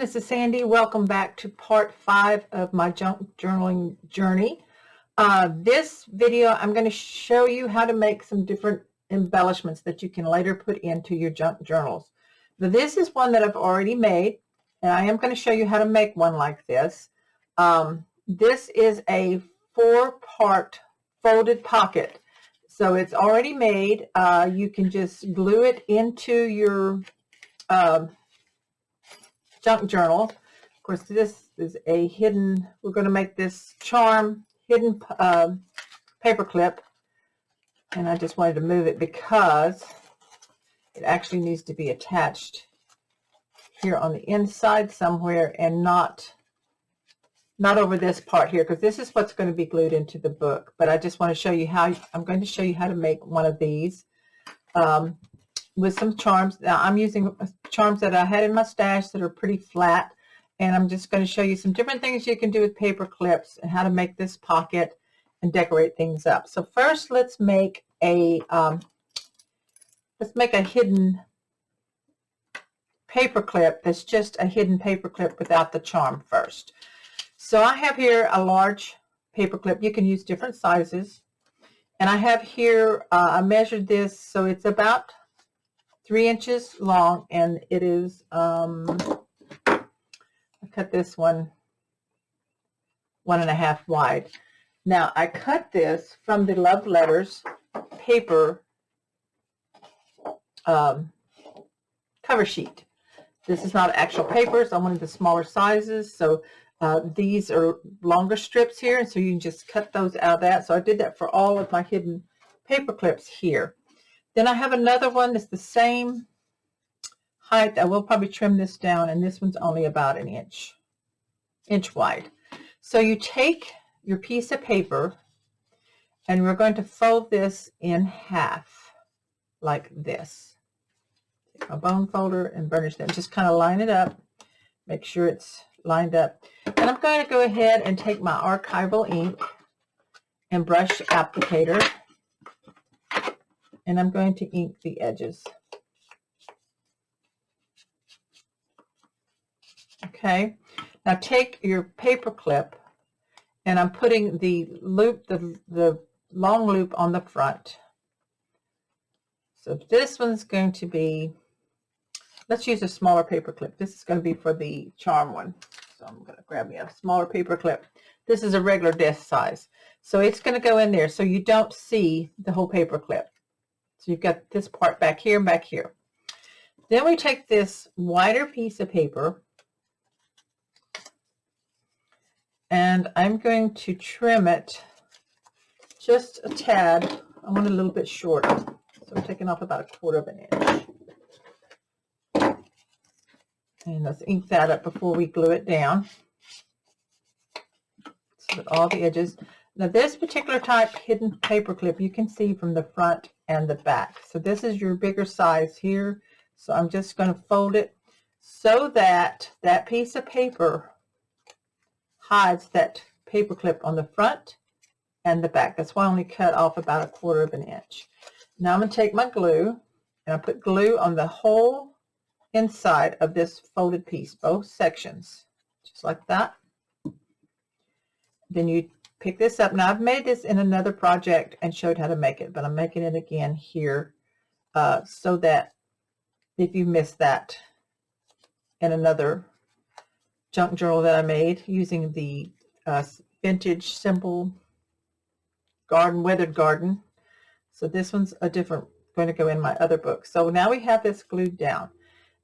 this is Sandy. Welcome back to part 5 of my junk journaling journey. This video, I'm going to show you how to make some different embellishments that you can later put into your junk journals. Now, this is one that I've already made, and I am going to show you how to make one like this. This is a 4-part folded pocket. So it's already made. You can just glue it into your junk journal. Of course, this is a hidden, we're going to make this charm hidden paper clip, and I just wanted to move it because it actually needs to be attached here on the inside somewhere, and not over this part here, because this is what's going to be glued into the book. But I just want to show you how, I'm going to show you how to make one of these with some charms. Now I'm using charms that I had in my stash that are pretty flat, and I'm just going to show you some different things you can do with paper clips and how to make this pocket and decorate things up. So first, let's make a hidden paper clip that's just a hidden paper clip without the charm first. So I have here a large paper clip. You can use different sizes, and I have here I measured this, so it's about 3 inches long, and it is I cut this one 1.5 wide. Now I cut this from the Love Letters paper cover sheet. This is not actual paper, so I wanted the smaller sizes. So these are longer strips here, and so you can just cut those out of that. So I did that for all of my hidden paper clips here. Then I have another one that's the same height. I will probably trim this down, and this one's only about an inch wide. So you take your piece of paper, and we're going to fold this in half like this. Take my bone folder and burnish that. Just kind of line it up. Make sure it's lined up. And I'm going to go ahead and take my archival ink and brush applicator, and I'm going to ink the edges. Okay, now take your paper clip, and I'm putting the loop, the long loop on the front. So this one's going to be, let's use a smaller paper clip. This is going to be for the charm one. So I'm going to grab me a smaller paper clip. This is a regular desk size. So it's going to go in there so you don't see the whole paper clip. So you've got this part back here and back here. Then we take this wider piece of paper, and I'm going to trim it just a tad. I want it a little bit shorter. So I'm taking off about 1/4 of an inch. And let's ink that up before we glue it down, so that all the edges. Now this particular type hidden paper clip, you can see from the front and the back. So this is your bigger size here. So I'm just going to fold it so that that piece of paper hides that paper clip on the front and the back. That's why I only cut off about 1/4 of an inch. Now I'm going to take my glue, and I put glue on the whole inside of this folded piece, both sections, just like that. Then you pick this up. Now I've made this in another project and showed how to make it, but I'm making it again here so that if you missed that in another junk journal that I made using the vintage simple garden, weathered garden. So this one's a different, going to go in my other book. So now we have this glued down.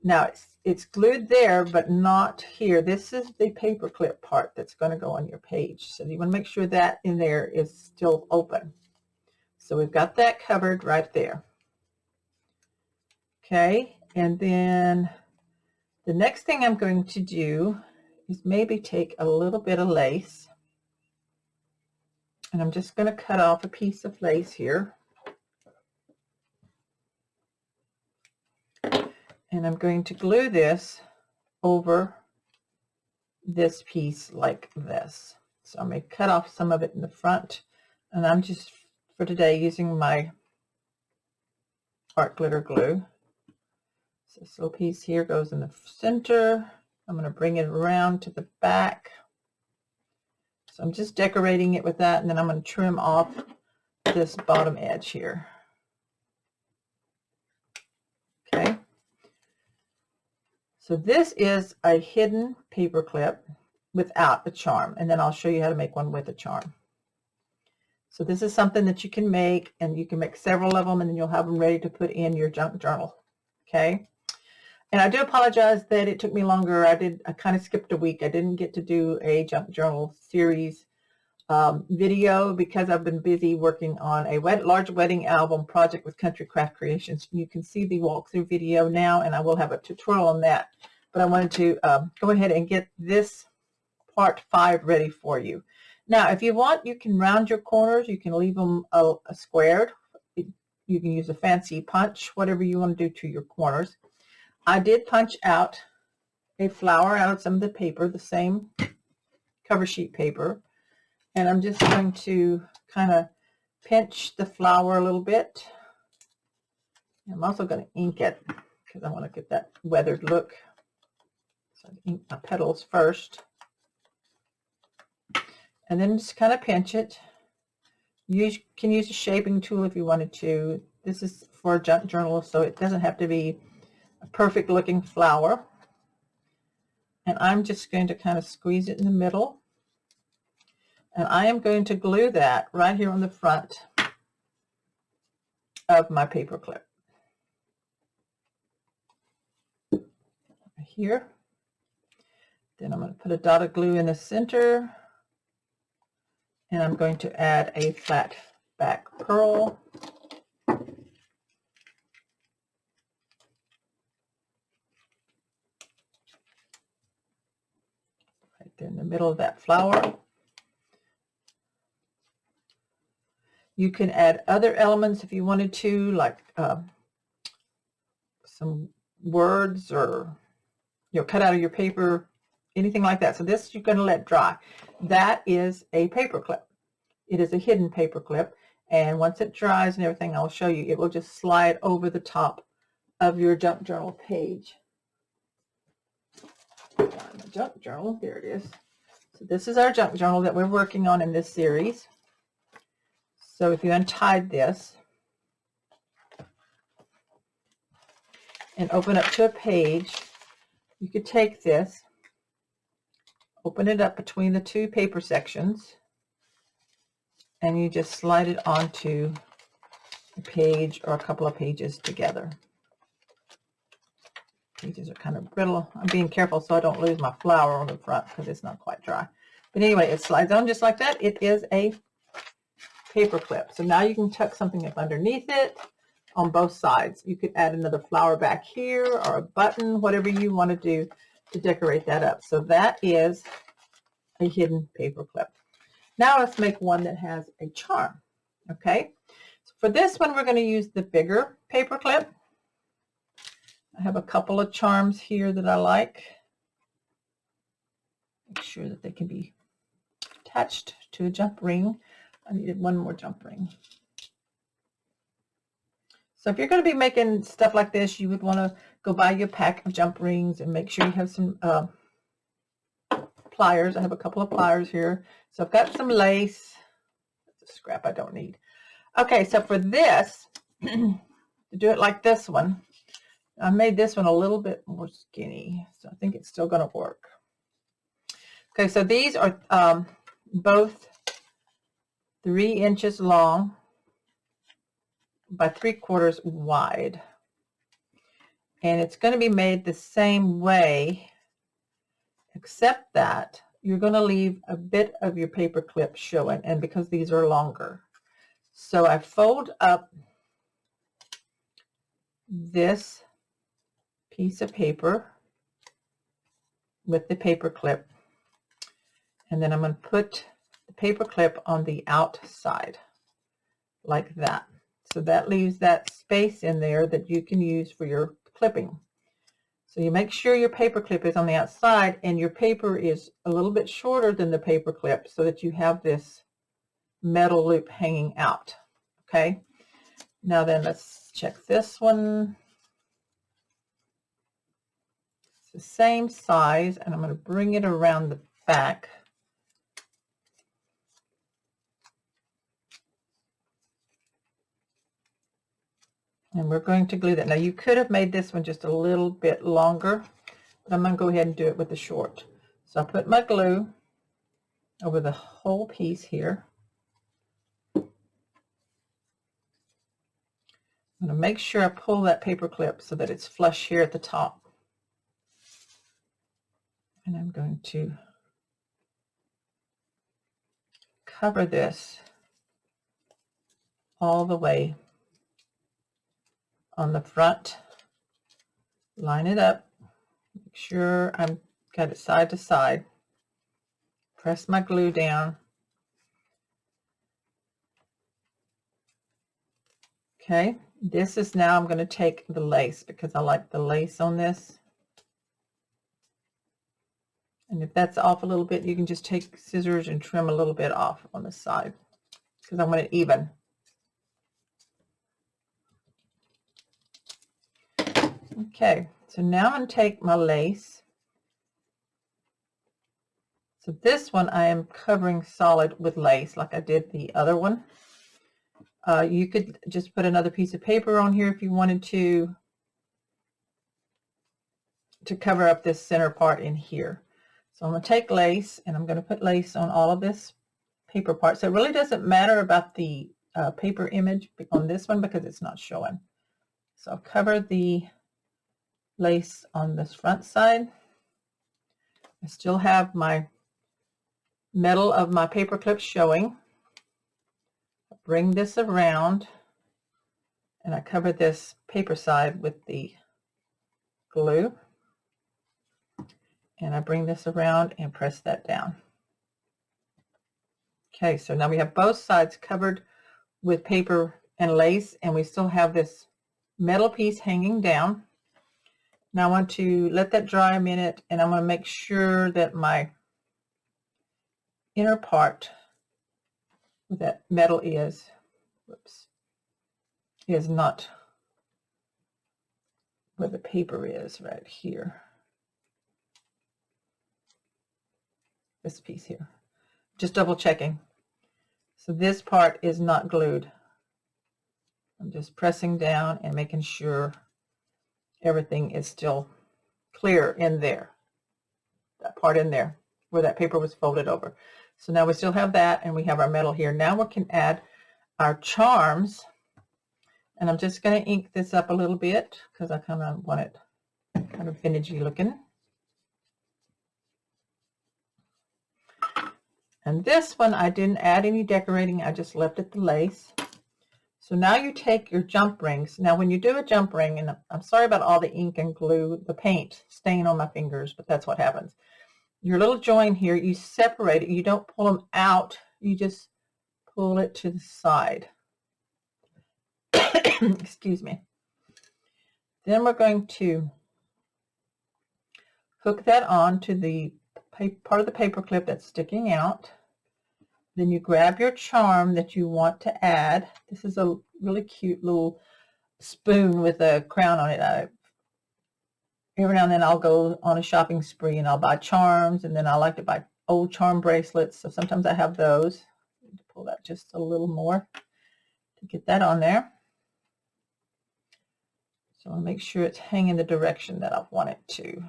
Now it's glued there, but not here. This is the paper clip part that's going to go on your page. So you want to make sure that in there is still open. So we've got that covered right there. Okay, and then the next thing I'm going to do is maybe take a little bit of lace, and I'm just going to cut off a piece of lace here. And I'm going to glue this over this piece like this. So I'm going to cut off some of it in the front, and I'm just for today using my art glitter glue. So this little piece here goes in the center. I'm going to bring it around to the back. So I'm just decorating it with that, and then I'm going to trim off this bottom edge here. Okay. So this is a hidden paper clip without a charm, and then I'll show you how to make one with a charm. So this is something that you can make, and you can make several of them, and then you'll have them ready to put in your junk journal. Okay. And I do apologize that it took me longer. I kind of skipped a week. I didn't get to do a junk journal series video because I've been busy working on a large wedding album project with Country Craft Creations. You can see the walkthrough video now, and I will have a tutorial on that. But I wanted to go ahead and get this part 5 ready for you. Now, if you want, you can round your corners. You can leave them a squared. You can use a fancy punch, whatever you want to do to your corners. I did punch out a flower out of some of the paper, the same cover sheet paper. And I'm just going to kind of pinch the flower a little bit. I'm also going to ink it because I want to get that weathered look. So I ink my petals first. And then just kind of pinch it. You can use a shaping tool if you wanted to. This is for a junk journal, so it doesn't have to be a perfect looking flower. And I'm just going to kind of squeeze it in the middle. And I am going to glue that right here on the front of my paper clip. Right here. Then I'm going to put a dot of glue in the center. And I'm going to add a flat back pearl. In the middle of that flower. You can add other elements if you wanted to, like some words, or cut out of your paper, anything like that. So this you're going to let dry. That is a paper clip. It is a hidden paper clip, and once it dries and everything, I'll show you, it will just slide over the top of your junk journal page. My junk journal, here it is. So this is our junk journal that we're working on in this series. So if you untied this and open up to a page, you could take this, open it up between the two paper sections, and you just slide it onto a page or a couple of pages together. Pages are kind of brittle. I'm being careful so I don't lose my flower on the front because it's not quite dry. But anyway, it slides on just like that. It is a paper clip. So now you can tuck something up underneath it on both sides. You could add another flower back here or a button, whatever you want to do to decorate that up. So that is a hidden paper clip. Now let's make one that has a charm. Okay. So for this one, we're going to use the bigger paper clip. I have a couple of charms here that I like. Make sure that they can be attached to a jump ring. I needed one more jump ring. So if you're going to be making stuff like this, you would want to go buy your pack of jump rings and make sure you have some pliers. I have a couple of pliers here. So I've got some lace. That's a scrap I don't need. Okay, so for this, to do it like this one, I made this one a little bit more skinny, so I think it's still going to work. Okay, so these are both 3 inches long by 3/4 wide. And it's going to be made the same way, except that you're going to leave a bit of your paper clip showing, and because these are longer. So I fold up this piece of paper with the paper clip, and then I'm going to put the paper clip on the outside like that. So that leaves that space in there that you can use for your clipping. So you make sure your paper clip is on the outside and your paper is a little bit shorter than the paper clip so that you have this metal loop hanging out. Okay, now then let's check this one. the same size, and I'm going to bring it around the back. And we're going to glue that. Now you could have made this one just a little bit longer, but I'm going to go ahead and do it with the short. So I put my glue over the whole piece here. I'm going to make sure I pull that paper clip so that it's flush here at the top. And I'm going to cover this all the way on the front. Line it up. Make sure I'm got it side to side. Press my glue down. Okay, this is now I'm going to take the lace because I like the lace on this. And if that's off a little bit, you can just take scissors and trim a little bit off on the side because I want it even. Okay, so now I'm going to take my lace. So this one I am covering solid with lace like I did the other one. You could just put another piece of paper on here if you wanted to cover up this center part in here. So I'm going to take lace and I'm going to put lace on all of this paper part. So it really doesn't matter about the paper image on this one because it's not showing. So I'll cover the lace on this front side. I still have my metal of my paper clip showing. I bring this around and I cover this paper side with the glue. And I bring this around and press that down. Okay, so now we have both sides covered with paper and lace, and we still have this metal piece hanging down. Now I want to let that dry a minute, and I'm going to make sure that my inner part where that metal is, is not where the paper is, right here. This piece here. Just double checking. So this part is not glued. I'm just pressing down and making sure everything is still clear in there. That part in there where that paper was folded over. So now we still have that and we have our metal here. Now we can add our charms. And I'm just going to ink this up a little bit because I kind of want it kind of vintagey looking. And this one, I didn't add any decorating. I just left it the lace. So now you take your jump rings. Now when you do a jump ring, and I'm sorry about all the ink and glue, the paint stain on my fingers, but that's what happens. Your little join here, you separate it. You don't pull them out. You just pull it to the side. Excuse me. Then we're going to hook that on to the part of the paper clip that's sticking out. Then you grab your charm that you want to add. This is a really cute little spoon with a crown on it. Every now and then I'll go on a shopping spree and I'll buy charms, and then I like to buy old charm bracelets. So sometimes I have those. I need to pull that just a little more to get that on there. So I'll make sure it's hanging the direction that I want it to.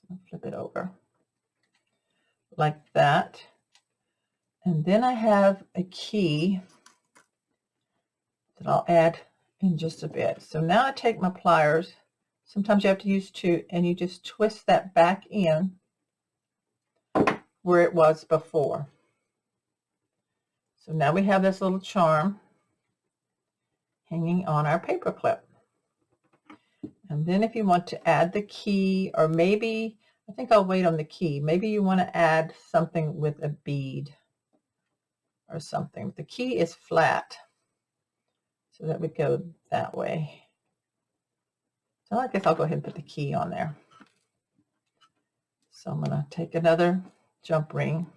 So flip it over like that. And then I have a key that I'll add in just a bit. So now I take my pliers. Sometimes you have to use two, and you just twist that back in where it was before. So now we have this little charm hanging on our paper clip. And then if you want to add the key, or maybe, I think I'll wait on the key. Maybe you want to add something with a bead or something. The key is flat, so that would go that way. So I guess I'll go ahead and put the key on there. So I'm going to take another jump ring.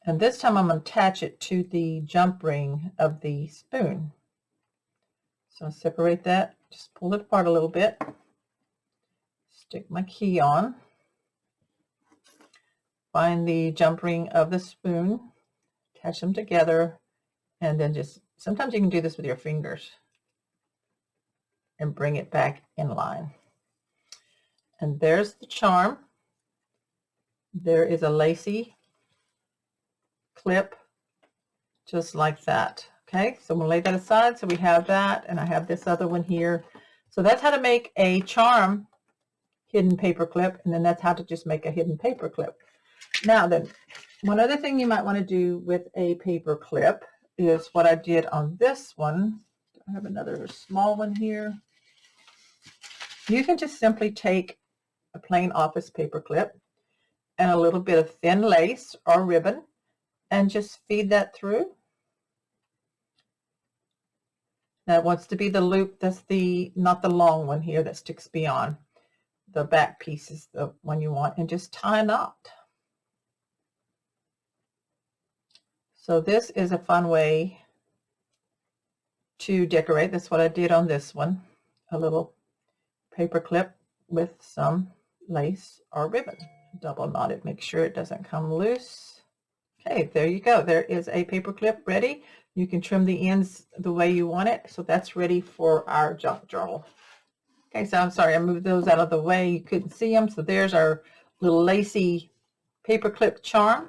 And this time I'm going to attach it to the jump ring of the spoon. So I'll separate that Just pull it apart a little bit. Stick my key on. Find the jump ring of the spoon. Attach them together. And then just, sometimes you can do this with your fingers. And bring it back in line. And there's the charm. There is a lacy clip, just like that. Okay, so we'll lay that aside. So we have that, and I have this other one here. So that's how to make a charm hidden paper clip, and then that's how to just make a hidden paper clip. Now then, one other thing you might want to do with a paper clip is what I did on this one. I have another small one here. You can just simply take a plain office paper clip and a little bit of thin lace or ribbon and just feed that through. Now it wants to be the loop, that's not the long one here that sticks beyond. The back piece is the one you want, and just tie a knot. So this is a fun way to decorate. That's what I did on this one. A little paper clip with some lace or ribbon. Double knot it, make sure it doesn't come loose. Okay, there you go. There is a paper clip ready. You can trim the ends the way you want it. So that's ready for our junk journal. Okay, so I'm sorry, I moved those out of the way. You couldn't see them. So there's our little lacy paper clip charm.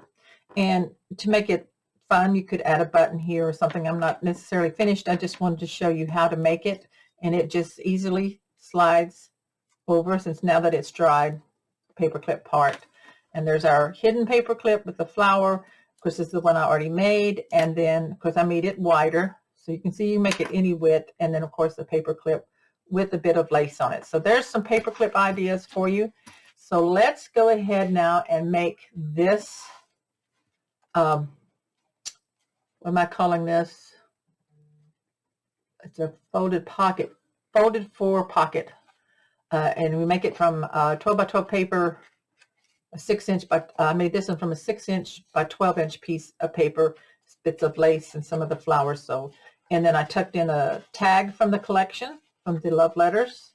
And to make it fun, you could add a button here or something. I'm not necessarily finished. I just wanted to show you how to make it. And it just easily slides over, since now that it's dried, paper clip part. And there's our hidden paper clip with the flower. Of course, this is the one I already made. And then, of course, I made it wider. So you can see you make it any width. And then, of course, the paper clip with a bit of lace on it. So there's some paper clip ideas for you. So let's go ahead now and make this, what am I calling this? It's a folded pocket, folded for pocket. And we make it from 12 by 12 paper, a 6-inch, but I made this one from a 6-inch by 12-inch piece of paper, bits of lace and some of the flowers. So, and then I tucked in a tag from the collection, from the love letters.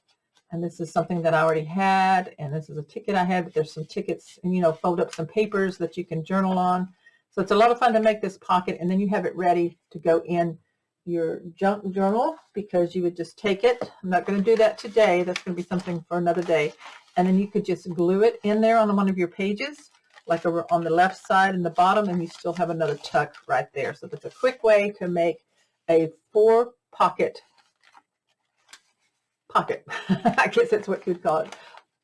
And this is something that I already had. And this is a ticket I had, but there's some tickets, and, you know, fold up some papers that you can journal on. So it's a lot of fun to make this pocket, and then you have it ready to go in your junk journal, because you would just take it. I'm not going to do that today. That's going to be something for another day. And then you could just glue it in there on one of your pages, like over on the left side and the bottom, and you still have another tuck right there. So that's a quick way to make a 4-pocket pocket. I guess that's what you'd call it.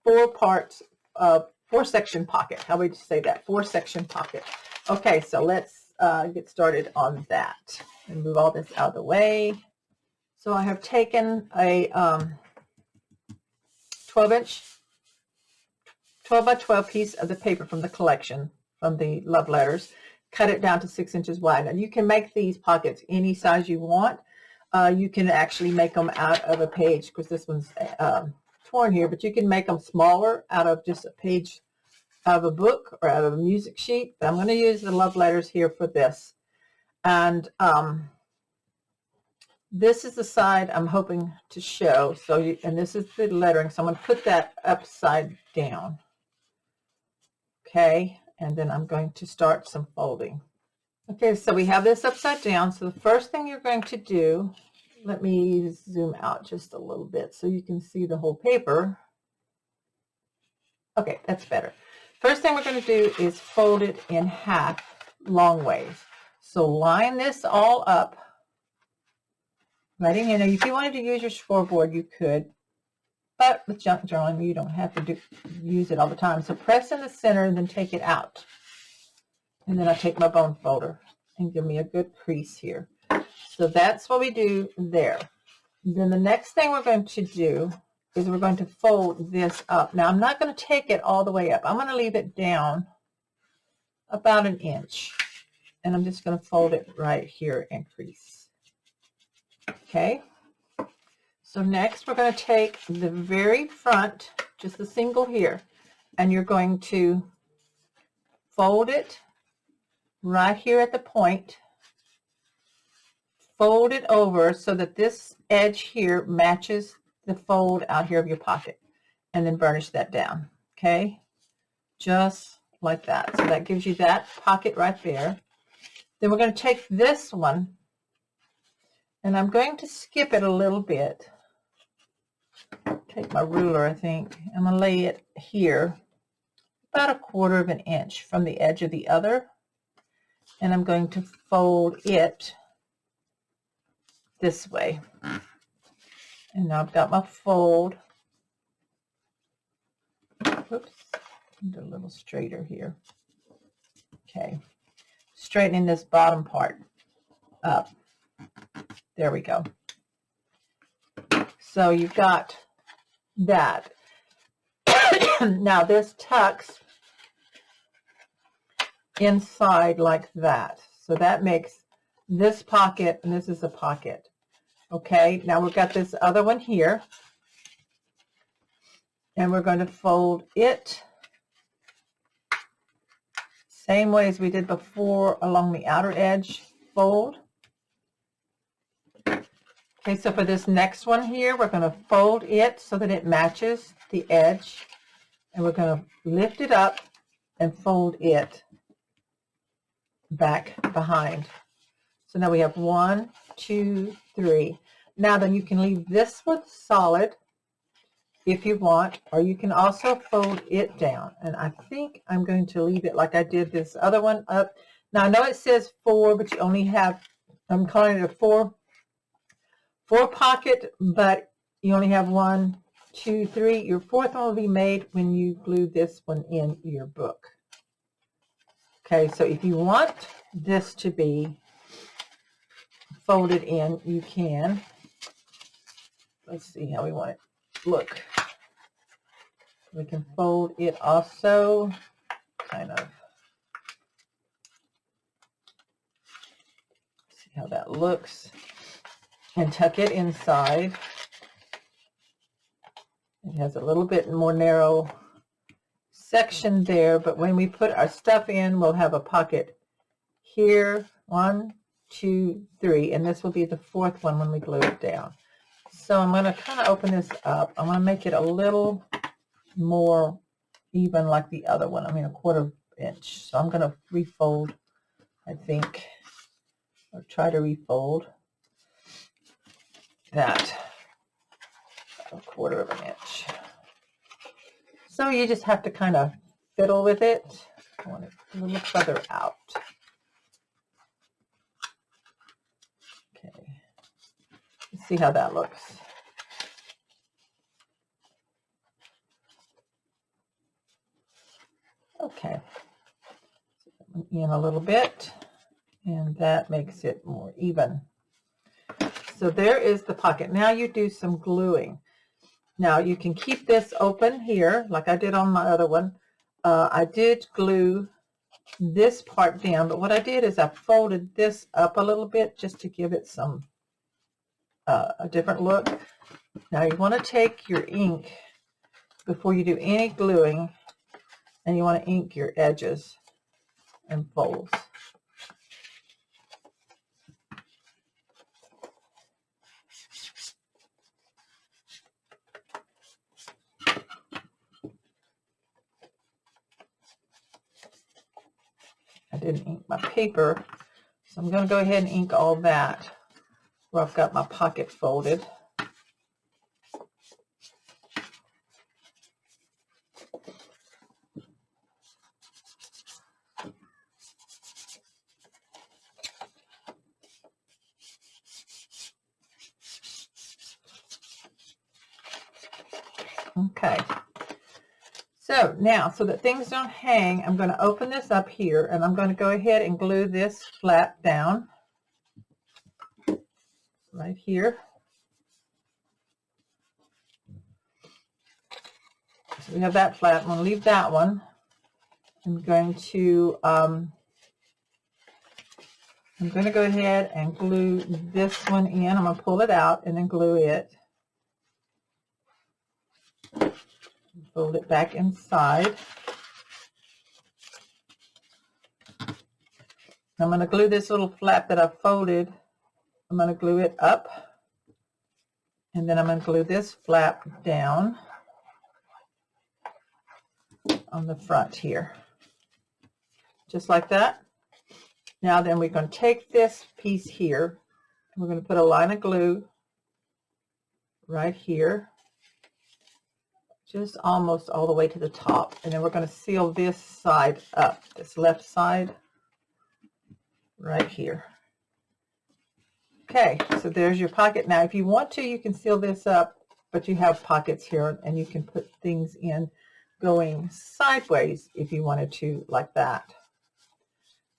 4-section pocket. How would you say that? 4-section pocket. Okay, so let's get started on that and move all this out of the way. So I have taken a 12 by 12 piece of the paper from the collection, from the love letters, cut it down to 6 inches wide. And you can make these pockets any size you want. You can actually make them out of a page, because this one's torn here, but you can make them smaller out of just a page of a book or out of a music sheet. But I'm going to use the love letters here for this. And this is the side I'm hoping to show. So, and this is the lettering. So I'm going to put that upside down. Okay, and then I'm going to start some folding. Okay, so we have this upside down. So the first thing you're going to do, let me zoom out just a little bit so you can see the whole paper. Okay, that's better. First thing we're going to do is fold it in half long ways. So line this all up, letting you know, if you wanted to use your scoreboard, you could, but with junk journaling, you don't have to use it all the time. So press in the center and then take it out. And then I take my bone folder and give me a good crease here. So that's what we do there. Then the next thing we're going to do is we're going to fold this up. Now I'm not going to take it all the way up. I'm going to leave it down about 1 inch. And I'm just going to fold it right here and crease. Okay. So next we're going to take the very front, just the single here, and you're going to fold it right here at the point, fold it over so that this edge here matches the fold out here of your pocket and then burnish that down. Okay, just like that. So that gives you that pocket right there. Then we're going to take this one, and I'm going to skip it a little bit. Take my ruler, I think. I'm going to lay it here about 1/4 of an inch from the edge of the other, and I'm going to fold it this way. And now I've got my fold. Oops, do a little straighter here. Okay, straightening this bottom part up. There we go. So you've got that. Now this tucks inside like that. So that makes this pocket, and this is a pocket. Okay, now we've got this other one here, and we're going to fold it same way as we did before along the outer edge. Fold. Okay, so for this next one here, we're going to fold it so that it matches the edge, and we're going to lift it up and fold it back behind. So now we have 1, 2, 3. Now then you can leave this one solid if you want, or you can also fold it down. And I think I'm going to leave it like I did this other one up. Now I know it says 4, but you only have, I'm calling it a 4 pocket, but you only have 1, 2, 3. Your 4th one will be made when you glue this one in your book. Okay, so if you want this to be folded in, you can. Let's see how we want it to look. We can fold it also, kind of. See how that looks. And tuck it inside. It has a little bit more narrow section there, but when we put our stuff in, we'll have a pocket here. 1, 2, 3, and this will be the 4th one when we glue it down. So I'm going to kind of open this up. I'm going to make it a little more even like the other one. I mean 1/4 inch. So I'm going to refold, I think, or try to refold that 1/4 of an inch. So you just have to kind of fiddle with it. I want it a little further out. Okay, let's see how that looks. Okay, in a little bit, and that makes it more even. So there is the pocket. Now you do some gluing. Now you can keep this open here like I did on my other one. I did glue this part down, but what I did is I folded this up a little bit just to give it some a different look. Now you want to take your ink before you do any gluing, and you want to ink your edges and folds. I didn't ink my paper, so I'm going to go ahead and ink all that where I've got my pocket folded. Okay, so now so that things don't hang, I'm going to open this up here, and I'm going to go ahead and glue this flap down right here. So we have that flap. I'm going to leave that one. I'm going to go ahead and glue this one in. I'm going to pull it out and then glue it. Fold it back inside. I'm going to glue this little flap that I folded. I'm going to glue it up And then I'm going to glue this flap down on the front here. Just like that. Now then we're going to take this piece here. We're going to put a line of glue right here. Just almost all the way to the top. And then we're going to seal this side up. This left side right here. Okay, so there's your pocket. Now, if you want to, you can seal this up, but you have pockets here, and you can put things in going sideways if you wanted to, like that.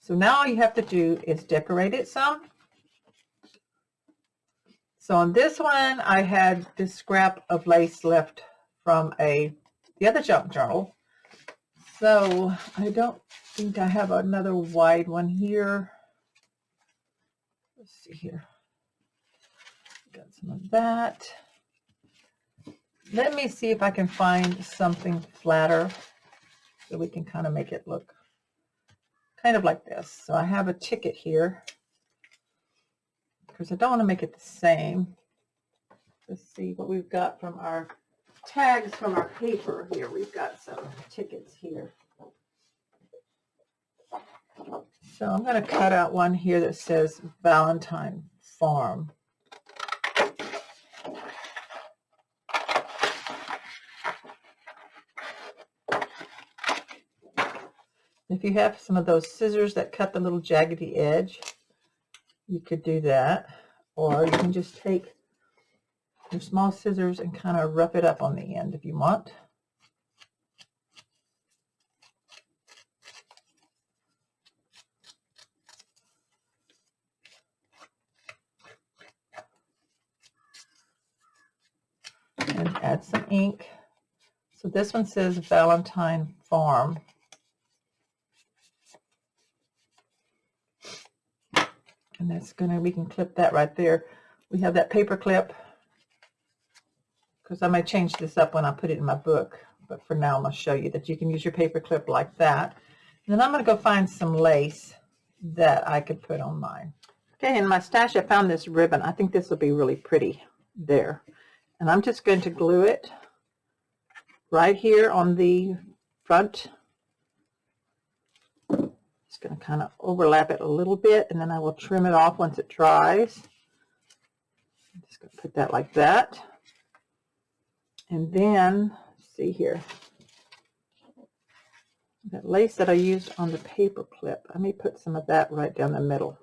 So now all you have to do is decorate it some. So on this one, I had this scrap of lace left from the other junk journal. So I don't think I have another wide one here. Let's see here. Got some of that. Let me see if I can find something flatter so we can kind of make it look kind of like this. So I have a ticket here because I don't want to make it the same. Let's see what we've got from our tags from our paper here. We've got some tickets here. So I'm going to cut out one here that says Valentine Farm. If you have some of those scissors that cut the little jaggedy edge, you could do that. Or you can just take your small scissors and kind of rough it up on the end if you want. And add some ink. So this one says Valentine Farm. And that's we can clip that right there. We have that paper clip, because I might change this up when I put it in my book. But for now, I'm going to show you that you can use your paper clip like that. And then I'm going to go find some lace that I could put on mine. Okay, in my stash, I found this ribbon. I think this will be really pretty there. And I'm just going to glue it right here on the front. Just going to kind of overlap it a little bit, and then I will trim it off once it dries. I'm just going to put that like that. And then, see here, that lace that I used on the paper clip, I may put some of that right down the middle.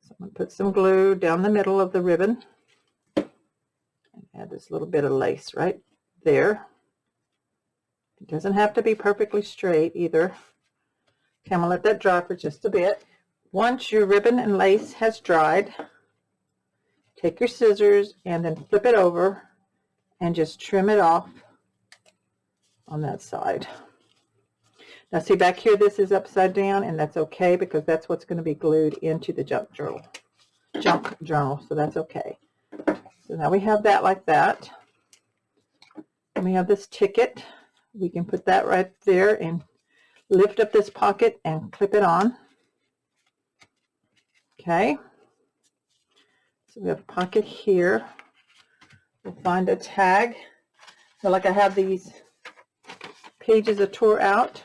So I'm going to put some glue down the middle of the ribbon and add this little bit of lace right there. It doesn't have to be perfectly straight either. Okay, I'm going to let that dry for just a bit. Once your ribbon and lace has dried, take your scissors and then flip it over and just trim it off on that side. Now see back here, this is upside down, and that's okay because that's what's going to be glued into the junk journal. So that's okay. So now we have that like that. And we have this ticket. We can put that right there and lift up this pocket and clip it on. Okay. So we have a pocket here. We'll find a tag. So like I have these pages that tore out.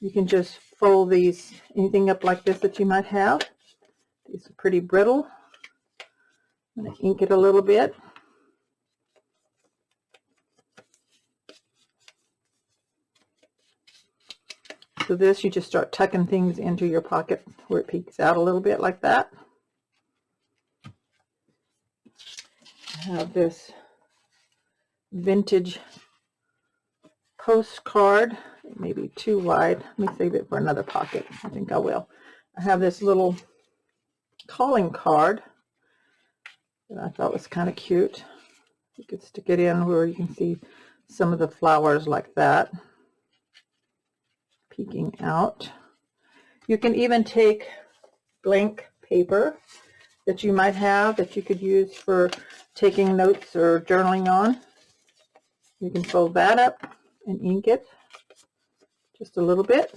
You can just fold these, anything up like this that you might have. These are pretty brittle. I'm going to ink it a little bit. So this, you just start tucking things into your pocket where it peeks out a little bit like that. I have this vintage postcard. It may be too wide. Let me save it for another pocket. I think I will. I have this little calling card that I thought was kind of cute. You could stick it in where you can see some of the flowers like that peeking out. You can even take blank paper that you might have that you could use for taking notes or journaling on. You can fold that up and ink it just a little bit.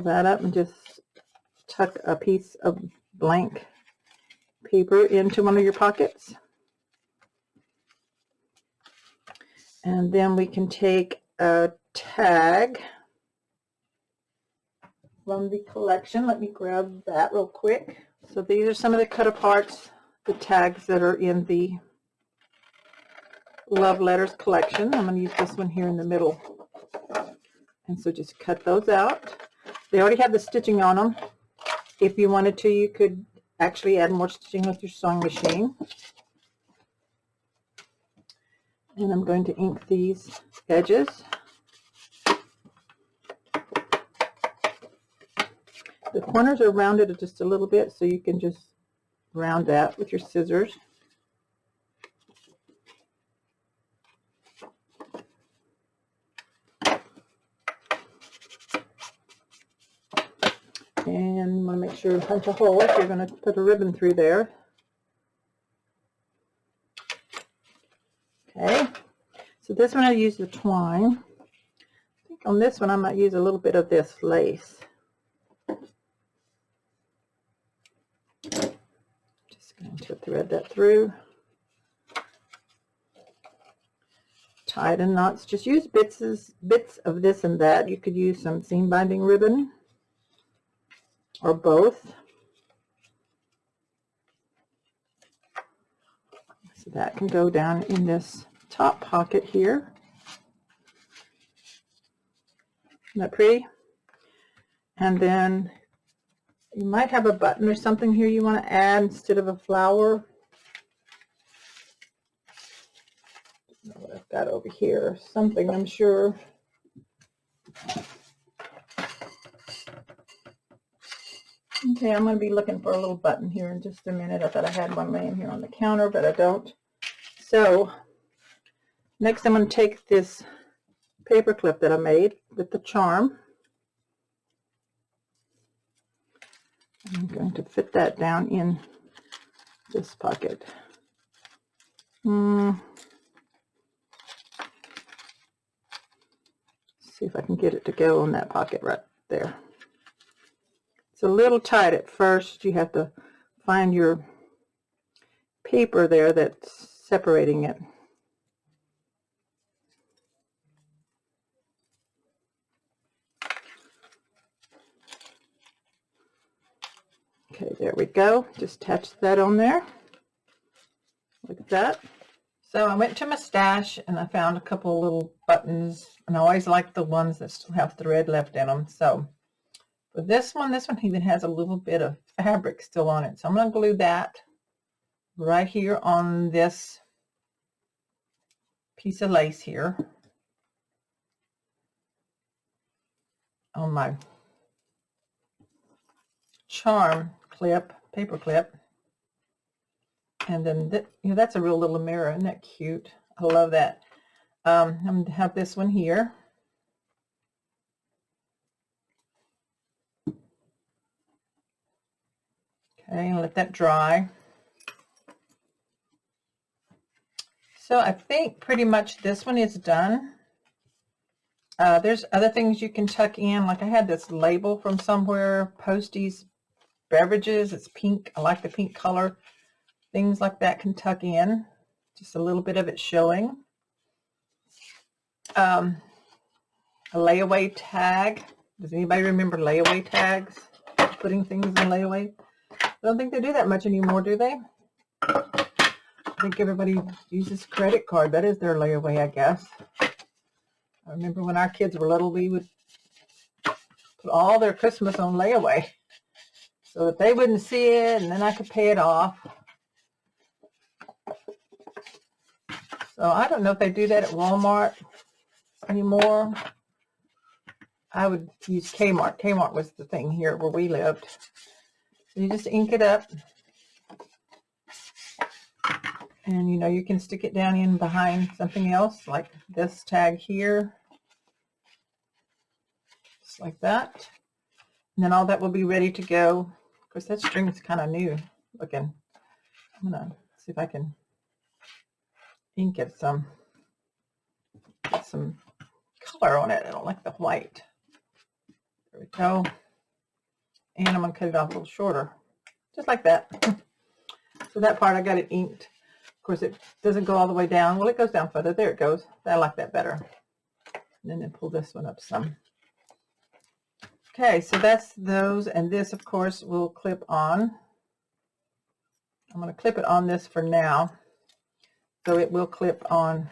that up and just tuck a piece of blank paper into one of your pockets. And then we can take a tag from the collection. Let me grab that real quick. So these are some of the cut aparts, the tags that are in the Love Letters collection. I'm going to use this one here in the middle. And so just cut those out. They already have the stitching on them. If you wanted to, you could actually add more stitching with your sewing machine. And I'm going to ink these edges. The corners are rounded just a little bit, so you can just round that with your scissors. And you want to make sure to punch a hole if you're going to put a ribbon through there. Okay, so this one I use the twine. I think on this one I might use a little bit of this lace. Just going to thread that through. Tie it in knots. Just use bits of this and that. You could use some seam binding ribbon or both. So that can go down in this top pocket here. Isn't that pretty? And then you might have a button or something here you want to add instead of a flower. I don't know what I've got over here. Something, I'm sure. Okay, I'm going to be looking for a little button here in just a minute. I thought I had one laying here on the counter, but I don't. So next I'm going to take this paper clip that I made with the charm. I'm going to fit that down in this pocket. See if I can get it to go in that pocket right there. It's a little tight at first. You have to find your paper there that's separating it. Okay, there we go. Just attach that on there like that. So I went to my stash and I found a couple of little buttons, and I always like the ones that still have thread left in them. So for this one even has a little bit of fabric still on it. So I'm going to glue that right here on this piece of lace here on my charm clip, paper clip. And then that's a real little mirror. Isn't that cute? I love that. I'm going to have this one here. Okay, and let that dry. So I think pretty much this one is done. There's other things you can tuck in. Like I had this label from somewhere, Posty's Beverages. It's pink. I like the pink color. Things like that can tuck in. Just a little bit of it showing. A layaway tag. Does anybody remember layaway tags? Putting things in layaway? I don't think they do that much anymore, do they? I think everybody uses credit card. That is their layaway, I guess. I remember when our kids were little, we would put all their Christmas on layaway so that they wouldn't see it, and then I could pay it off. So I don't know if they do that at Walmart anymore. I would use Kmart. Kmart was the thing here where we lived. So you just ink it up. And you know, you can stick it down in behind something else, like this tag here. Just like that. And then all that will be ready to go. Of course, that string is kind of new looking. I'm going to see if I can ink it some, get some color on it. I don't like the white. There we go. And I'm going to cut it off a little shorter, just like that. So that part I got it inked. Of course, it doesn't go all the way down. Well, it goes down further. There it goes. I like that better. And then pull this one up some. Okay, so that's those. And this, of course, will clip on. I'm going to clip it on this for now. So it will clip on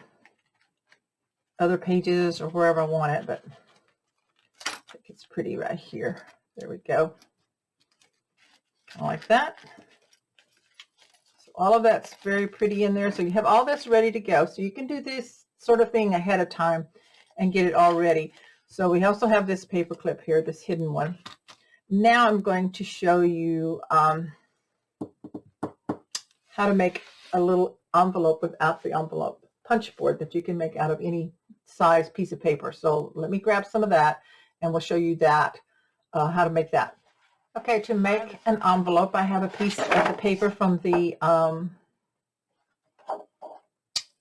other pages or wherever I want it. But I think it's pretty right here. There we go. Like that. So all of that's very pretty in there. So you have all this ready to go. So you can do this sort of thing ahead of time and get it all ready. So we also have this paper clip here, this hidden one. Now I'm going to show you how to make a little envelope without the envelope punch board that you can make out of any size piece of paper. So let me grab some of that and we'll show you that, how to make that. Okay, to make an envelope, I have a piece of the paper from the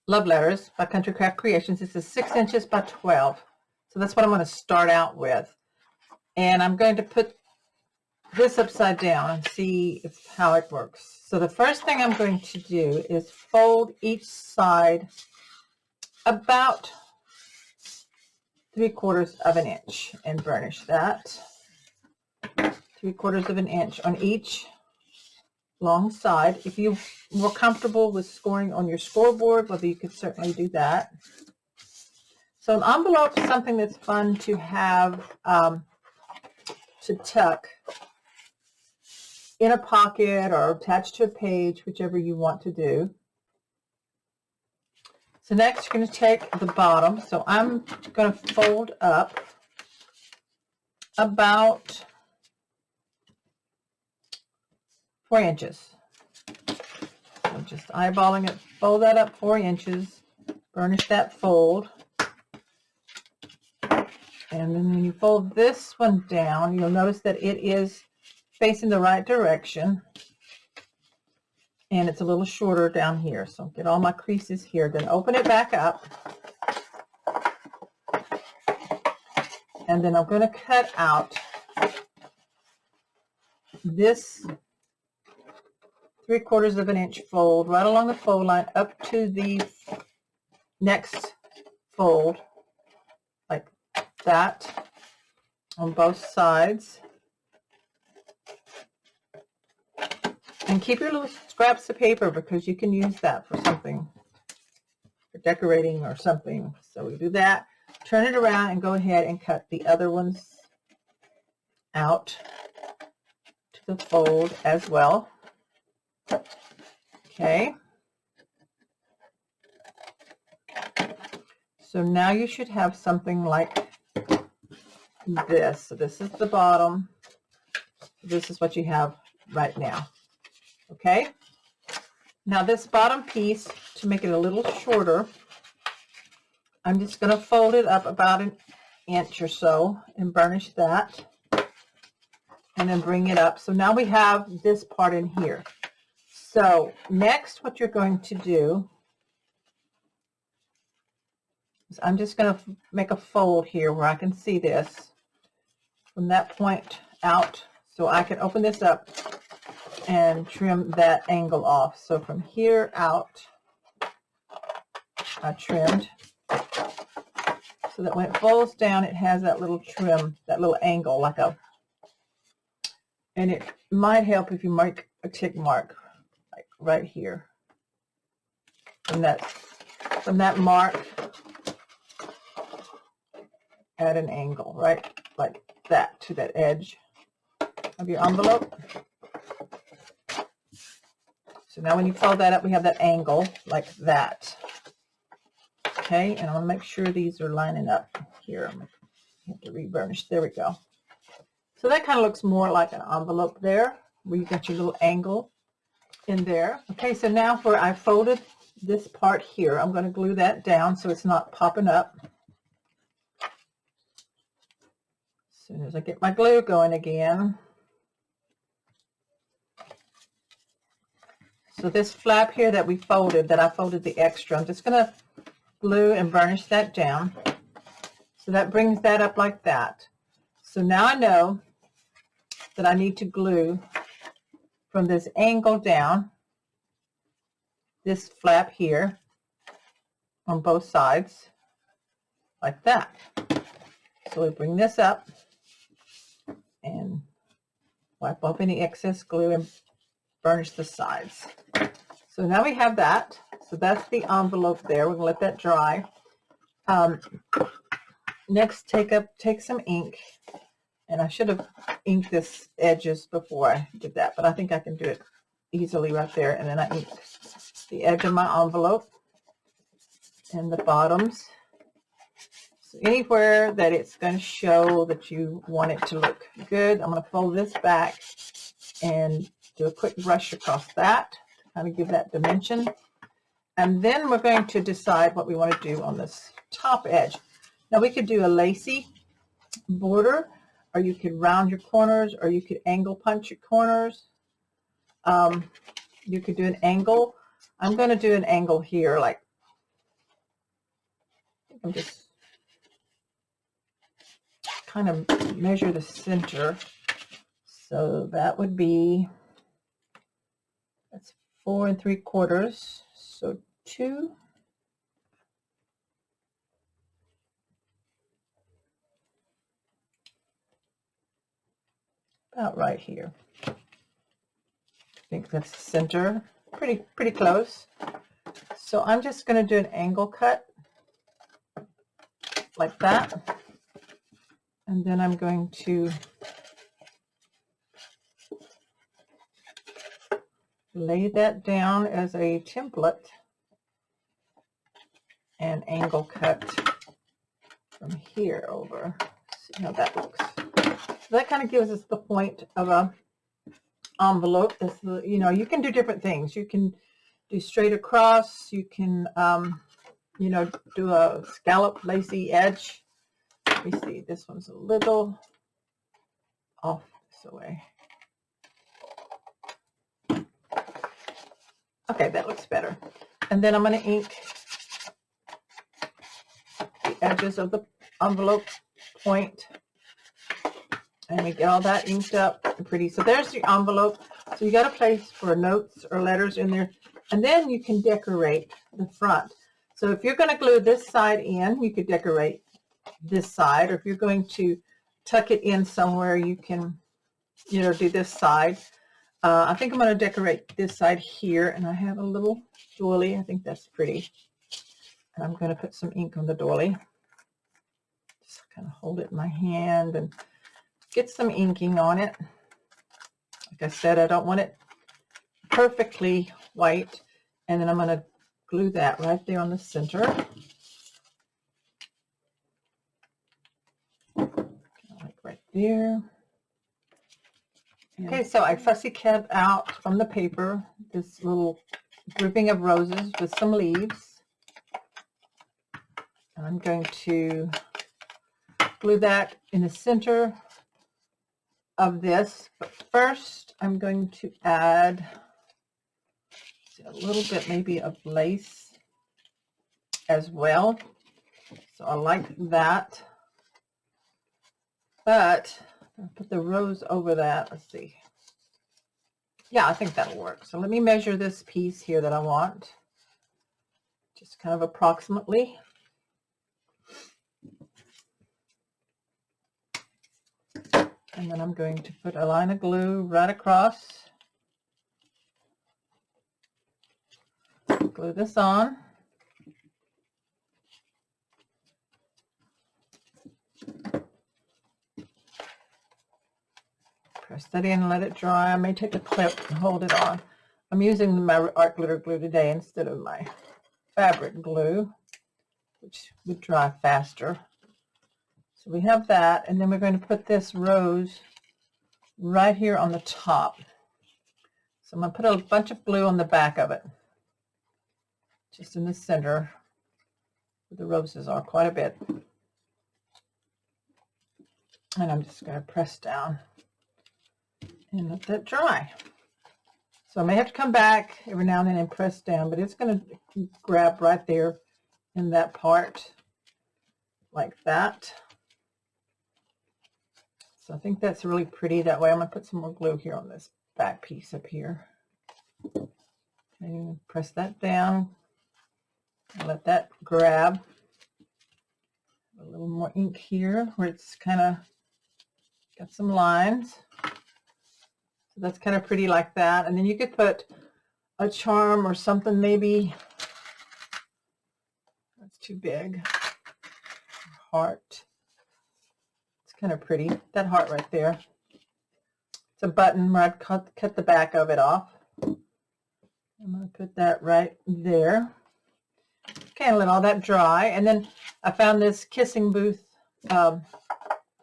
Love Letters by Country Craft Creations. This is 6 inches by 12. So that's what I'm going to start out with. And I'm going to put this upside down and see how it works. So the first thing I'm going to do is fold each side about 3/4 of an inch and burnish that. 3/4 of an inch on each long side. If you're more comfortable with scoring on your scoreboard, well, you could certainly do that. So an envelope is something that's fun to have to tuck in a pocket or attached to a page, whichever you want to do. So next you're going to take the bottom. So I'm going to fold up about 4 inches. So just eyeballing it, fold that up 4 inches, burnish that fold. And then when you fold this one down, you'll notice that it is facing the right direction. And it's a little shorter down here. So get all my creases here. Then open it back up. And then I'm going to cut out this 3/4 of an inch fold right along the fold line up to the next fold, like that, on both sides. And keep your little scraps of paper because you can use that for something, for decorating or something. So we do that, turn it around and go ahead and cut the other ones out to the fold as well. Okay. So now you should have something like this. So this is the bottom. This is what you have right now. Okay. Now this bottom piece, to make it a little shorter, I'm just going to fold it up about an inch or so and burnish that. And then bring it up. So now we have this part in here. So next what you're going to do is I'm just going to make a fold here where I can see this from that point out, so I can open this up and trim that angle off. So from here out, I trimmed so that when it folds down, it has that little trim, that little angle, like a, and it might help if you make a tick mark like right here from that mark at an angle, right like that, to that edge of your envelope. So now when you fold that up, we have that angle like that. Okay, and I want to make sure these are lining up here. I'm going to have to reburnish. There we go. So that kind of looks more like an envelope there, where you got your little angle in there. Okay, so now where I folded this part here, I'm going to glue that down so it's not popping up. As soon as I get my glue going again. So this flap here that we folded, that I folded the extra, I'm just going to glue and burnish that down. So that brings that up like that. So now I know that I need to glue from this angle down, this flap here on both sides, like that. So we bring this up and wipe off any excess glue and burnish the sides. So now we have that. So that's the envelope there. We're going to let that dry. Next, take some ink. And I should have inked this edges before I did that, but I think I can do it easily right there. And then I ink the edge of my envelope and the bottoms. So anywhere that it's going to show that you want it to look good, I'm going to fold this back and do a quick brush across that to kind of give that dimension. And then we're going to decide what we want to do on this top edge. Now we could do a lacy border, or you could round your corners, or you could angle punch your corners. You could do an angle. I'm going to do an angle here, like, I'm just kind of measure the center. So that would be, that's 4 3/4. So 2. About right here. I think that's the center. Pretty close. So I'm just going to do an angle cut like that. And then I'm going to lay that down as a template and angle cut from here over. See how that looks. So that kind of gives us the point of a envelope. This, you know, you can do different things. You can do straight across. You can, you know, do a scallop lacy edge. Let me see. This one's a little off this way. Okay, that looks better. And then I'm going to ink the edges of the envelope point. And we get all that inked up and pretty. So there's your envelope. So you got a place for notes or letters in there. And then you can decorate the front. So if you're going to glue this side in, you could decorate this side. Or if you're going to tuck it in somewhere, you can, you know, do this side. I think I'm going to decorate this side here. And I have a little doily. I think that's pretty. And I'm going to put some ink on the doily. Just kind of hold it in my hand and get some inking on it. Like I said, I don't want it perfectly white. And then I'm going to glue that right there on the center. Like right there. Okay, so I fussy cut out from the paper this little grouping of roses with some leaves. And I'm going to glue that in the center of this. But first, I'm going to add a little bit maybe of lace as well. So I like that. But I'll put the rose over that. Let's see. Yeah, I think that'll work. So let me measure this piece here that I want. Just kind of approximately. And then I'm going to put a line of glue right across. Glue this on. Press that in and let it dry. I may take a clip and hold it on. I'm using my art glitter glue today instead of my fabric glue, which would dry faster. So we have that, and then we're going to put this rose right here on the top. So I'm going to put a bunch of glue on the back of it, just in the center where the roses are, quite a bit. And I'm just going to press down and let that dry. So I may have to come back every now and then and press down, but it's going to grab right there in that part like that. So I think that's really pretty that way. I'm going to put some more glue here on this back piece up here. And press that down and let that grab. A little more ink here where it's kind of got some lines. So that's kind of pretty like that. And then you could put a charm or something maybe. That's too big. Heart. It's kind of pretty. That heart right there. It's a button where I'd cut the back of it off. I'm going to put that right there. Okay, and let all that dry. And then I found this Kissing Booth a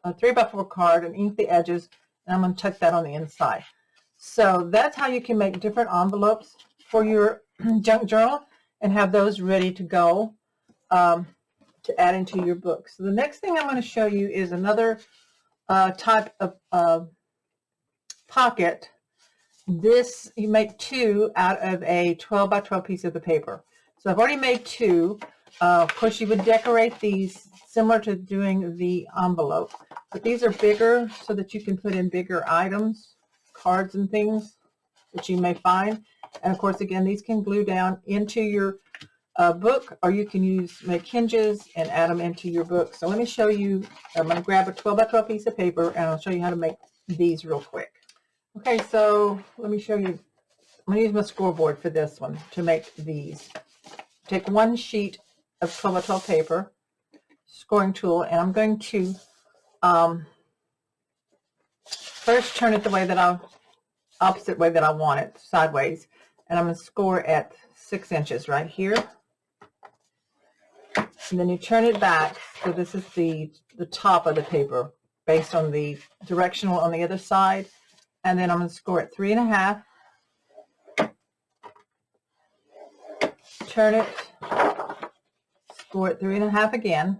3x4 card and ink the edges. And I'm going to tuck that on the inside. So that's how you can make different envelopes for your junk journal and have those ready to go to add into your book. So the next thing I'm going to show you is another type of pocket. This, you make two out of a 12 by 12 piece of the paper. So I've already made two. Of course, you would decorate these similar to doing the envelope. But these are bigger so that you can put in bigger items, cards and things that you may find. And of course, again, these can glue down into your book, or you can make hinges and add them into your book. So let me show you. I'm going to grab a 12 by 12 piece of paper and I'll show you how to make these real quick. Okay, so let me show you. I'm going to use my scoreboard for this one to make these. Take one sheet of 12 by 12 paper, scoring tool, and I'm going to first turn it the way that opposite way that I want it, sideways, and I'm going to score at 6 inches right here. And then you turn it back, so this is the top of the paper based on the directional on the other side. And then I'm going to score at 3.5. Turn it, score at 3.5 again.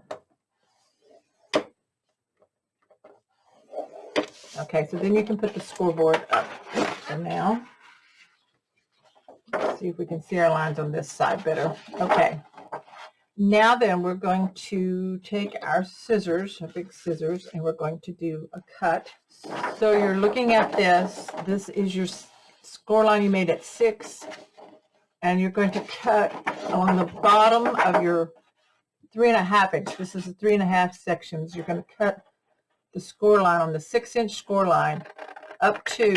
Okay, so then you can put the scoreboard up. So now, let's see if we can see our lines on this side better. Okay. Now then, we're going to take our scissors, our big scissors, and we're going to do a cut. So you're looking at this. This is your score line you made at 6. And you're going to cut along the bottom of your 3.5 inch. This is a 3.5 sections. You're going to cut the score line on the 6 inch score line up to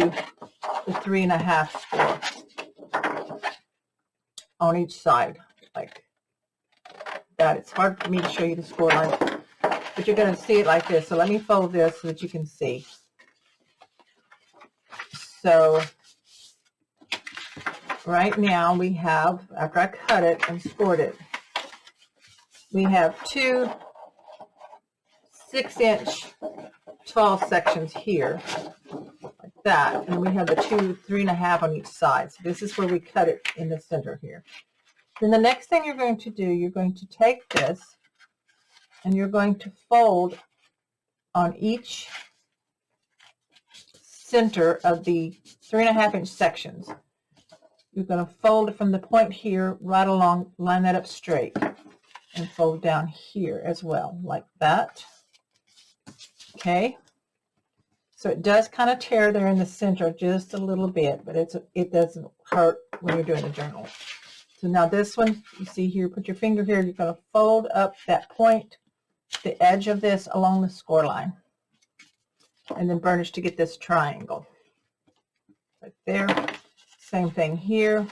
the 3.5 score on each side, like that. It's hard for me to show you the score line, but you're going to see it like this. So let me fold this so that you can see. So right now we have, after I cut it and scored it, we have two 6 inch 12 sections here, like that, and we have the two 3.5 on each side. So this is where we cut it in the center here. Then the next thing you're going to do, you're going to take this and you're going to fold on each center of the 3.5 inch sections. You're going to fold it from the point here right along, line that up straight, and fold down here as well, like that. Okay, so it does kind of tear there in the center just a little bit, but it doesn't hurt when you're doing a journal. So now this one, you see here, put your finger here, you're going to fold up that point, the edge of this along the score line, and then burnish to get this triangle. Right there. Same thing here.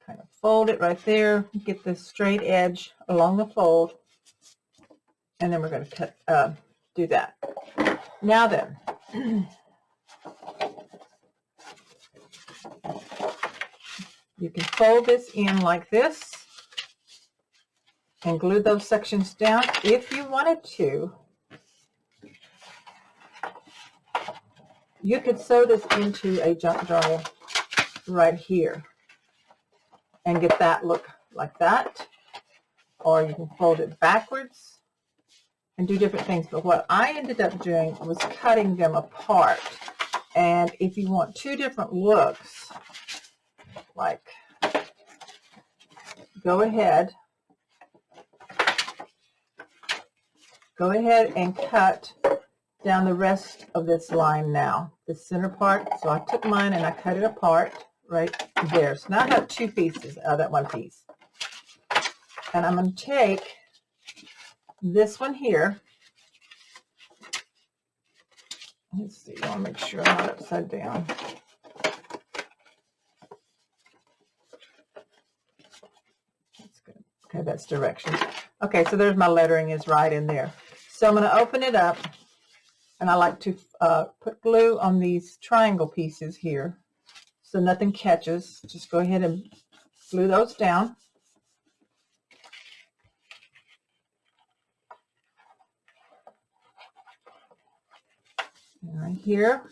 Kind of fold it right there, get this straight edge along the fold, and then we're going to cut, do that. Now then, you can fold this in like this and glue those sections down. If you wanted to, you could sew this into a junk journal right here and get that look like that, or you can fold it backwards and do different things. But what I ended up doing was cutting them apart. And if you want two different looks, like, go ahead and cut down the rest of this line now, the center part. So I took mine and I cut it apart right there. So now I have two pieces out of that one piece. And I'm going to take this one here. Let's see, I want to make sure I'm not upside down. That's good. Okay, that's direction. Okay, so there's my lettering is right in there. So I'm going to open it up, and I like to put glue on these triangle pieces here so nothing catches. Just go ahead and glue those down. And right here.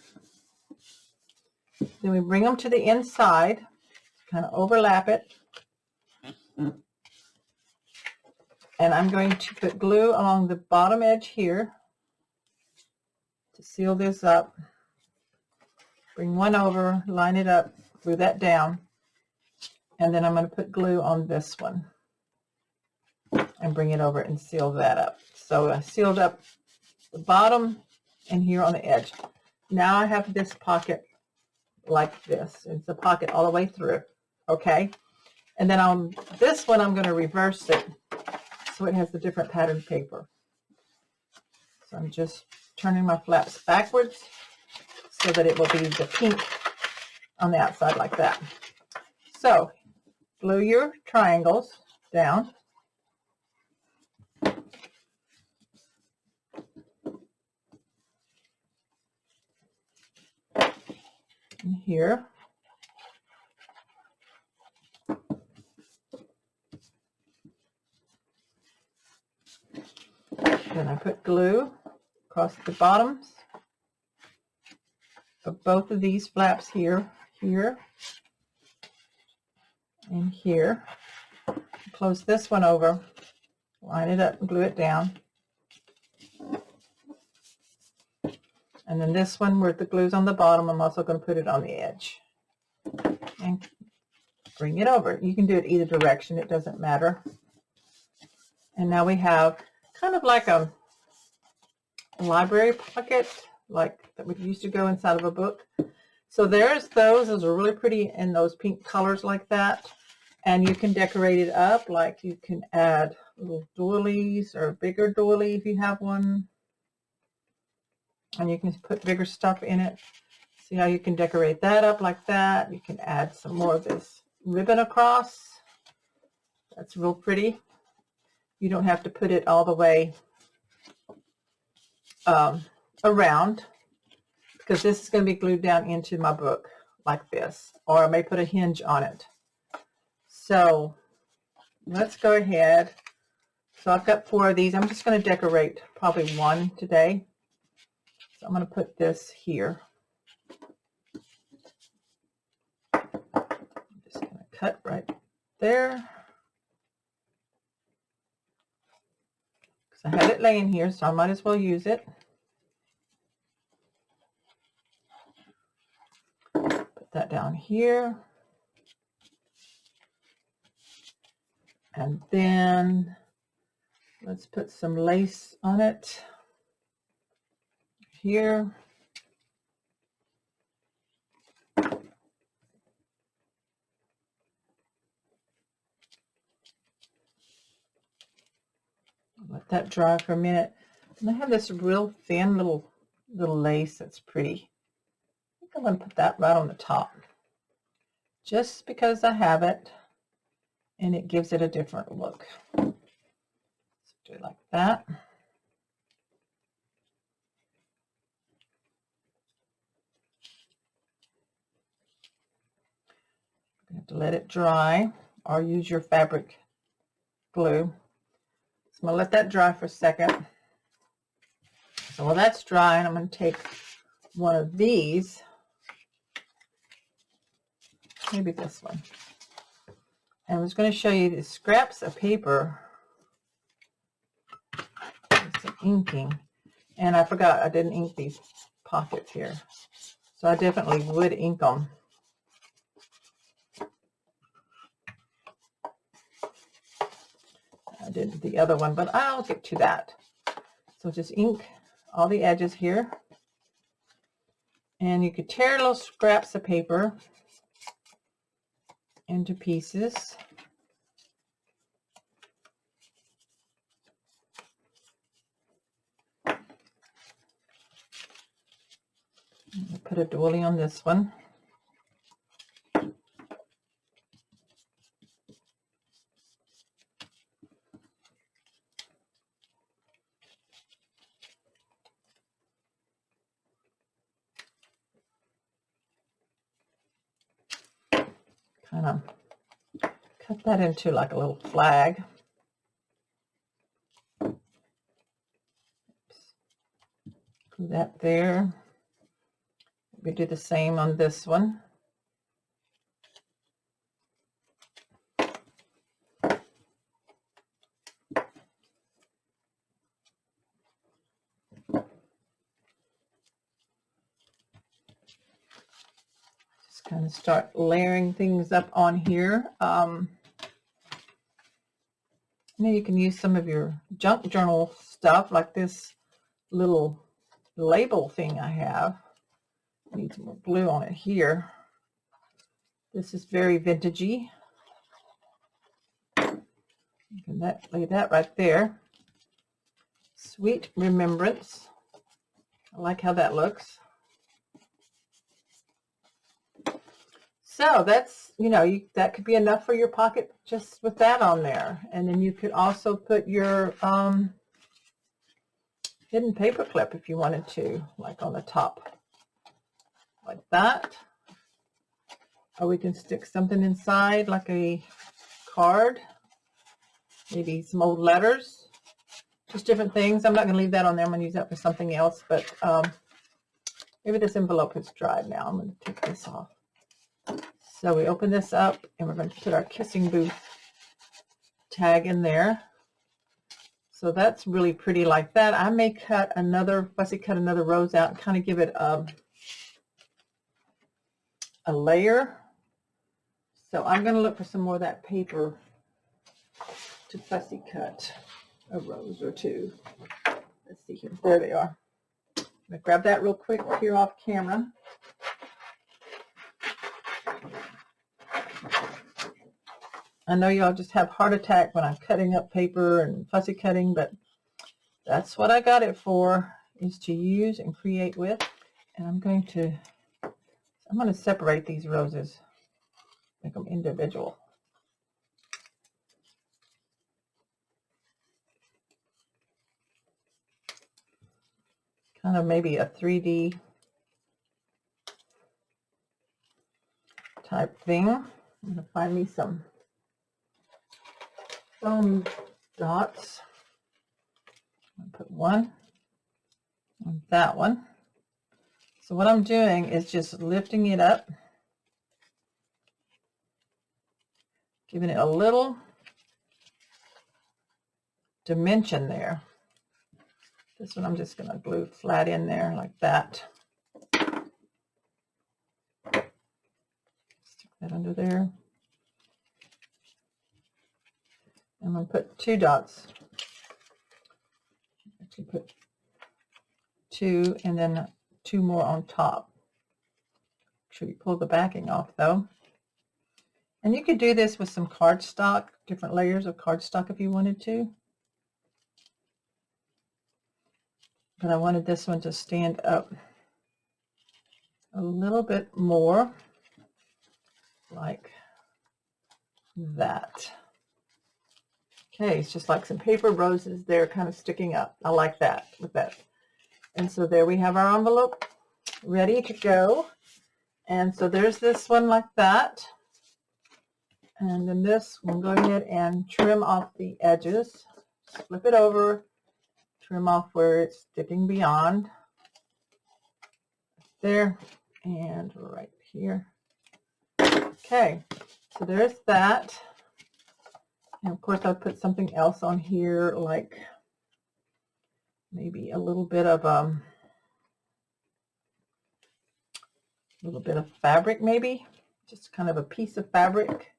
Then we bring them to the inside, kind of overlap it. And I'm going to put glue along the bottom edge here to seal this up. Bring one over, line it up, glue that down. And then I'm going to put glue on this one and bring it over and seal that up. So I sealed up the bottom and here on the edge. Now I have this pocket like this. It's a pocket all the way through. Okay. And then on this one, I'm going to reverse it so it has the different pattern paper. So I'm just turning my flaps backwards so that it will be the pink on the outside like that. So glue your triangles down. And here. Then I put glue across the bottoms of both of these flaps here, here, and here. Close this one over, line it up and glue it down. And then this one where the glue's on the bottom, I'm also going to put it on the edge. And bring it over. You can do it either direction, it doesn't matter. And now we have kind of like a library pocket, like that would used to go inside of a book. So there's those. Those are really pretty in those pink colors like that. And you can decorate it up, like you can add little doilies or a bigger doily if you have one. And you can put bigger stuff in it. See how you can decorate that up like that. You can add some more of this ribbon across. That's real pretty. You don't have to put it all the way around, because this is going to be glued down into my book like this, or I may put a hinge on it. So let's go ahead. So I've got 4 of these. I'm just going to decorate probably one today. So I'm going to put this here. I'm just going to cut right there. Because I had it laying here, so I might as well use it. Put that down here. And then let's put some lace on it here. Let that dry for a minute. And I have this real thin little lace that's pretty. I think I'm going to put that right on the top, just because I have it and it gives it a different look. So do it like that. You have to let it dry or use your fabric glue. So I'm going to let that dry for a second. So while that's drying, I'm going to take one of these, maybe this one, and I was going to show you the scraps of paper. Some inking, and I forgot I didn't ink these pockets here, so I definitely would ink them. I did the other one, but I'll get to that. So just ink all the edges here. And you could tear little scraps of paper into pieces. I'll put a doily on this one. Kind of cut that into like a little flag. Oops. Put that there. We do the same on this one. Just kind of start layering things up on here. And then you can use some of your junk journal stuff, like this little label thing I have. I need some more glue on it here. This is very vintagey. You can lay that right there. Sweet Remembrance. I like how that looks. So that's, you know, that could be enough for your pocket just with that on there. And then you could also put your hidden paper clip if you wanted to, like on the top, like that. Or we can stick something inside, like a card, maybe some old letters, just different things. I'm not going to leave that on there. I'm going to use that for something else, but maybe this envelope is dried now. I'm going to take this off. So we open this up and we're going to put our kissing booth tag in there. So that's really pretty like that. I may cut another rose out and kind of give it a layer. So I'm going to look for some more of that paper to fussy cut a rose or two. Let's see here. There they are. I'm going to grab that real quick here off camera. I know y'all just have heart attack when I'm cutting up paper and fussy cutting, but that's what I got it for, is to use and create with. And I'm going to separate these roses, make them individual. Kind of maybe a 3D type thing. I'm going to find me some foam dots. I'll put one on that one. So what I'm doing is just lifting it up, giving it a little dimension there. This one I'm just going to glue flat in there like that. Stick that under there. I'm going to put 2 dots. Actually put 2 and then 2 more on top. Make sure you pull the backing off though. And you could do this with some cardstock, different layers of cardstock if you wanted to. But I wanted this one to stand up a little bit more like that. Okay, it's just like some paper roses there kind of sticking up. I like that with that. And so there we have our envelope ready to go. And so there's this one like that. And then this, we'll go ahead and trim off the edges. Flip it over, trim off where it's sticking beyond. There and right here. Okay, so there's that. And of course, I'll put something else on here, like maybe a little bit of fabric, maybe just kind of a piece of fabric.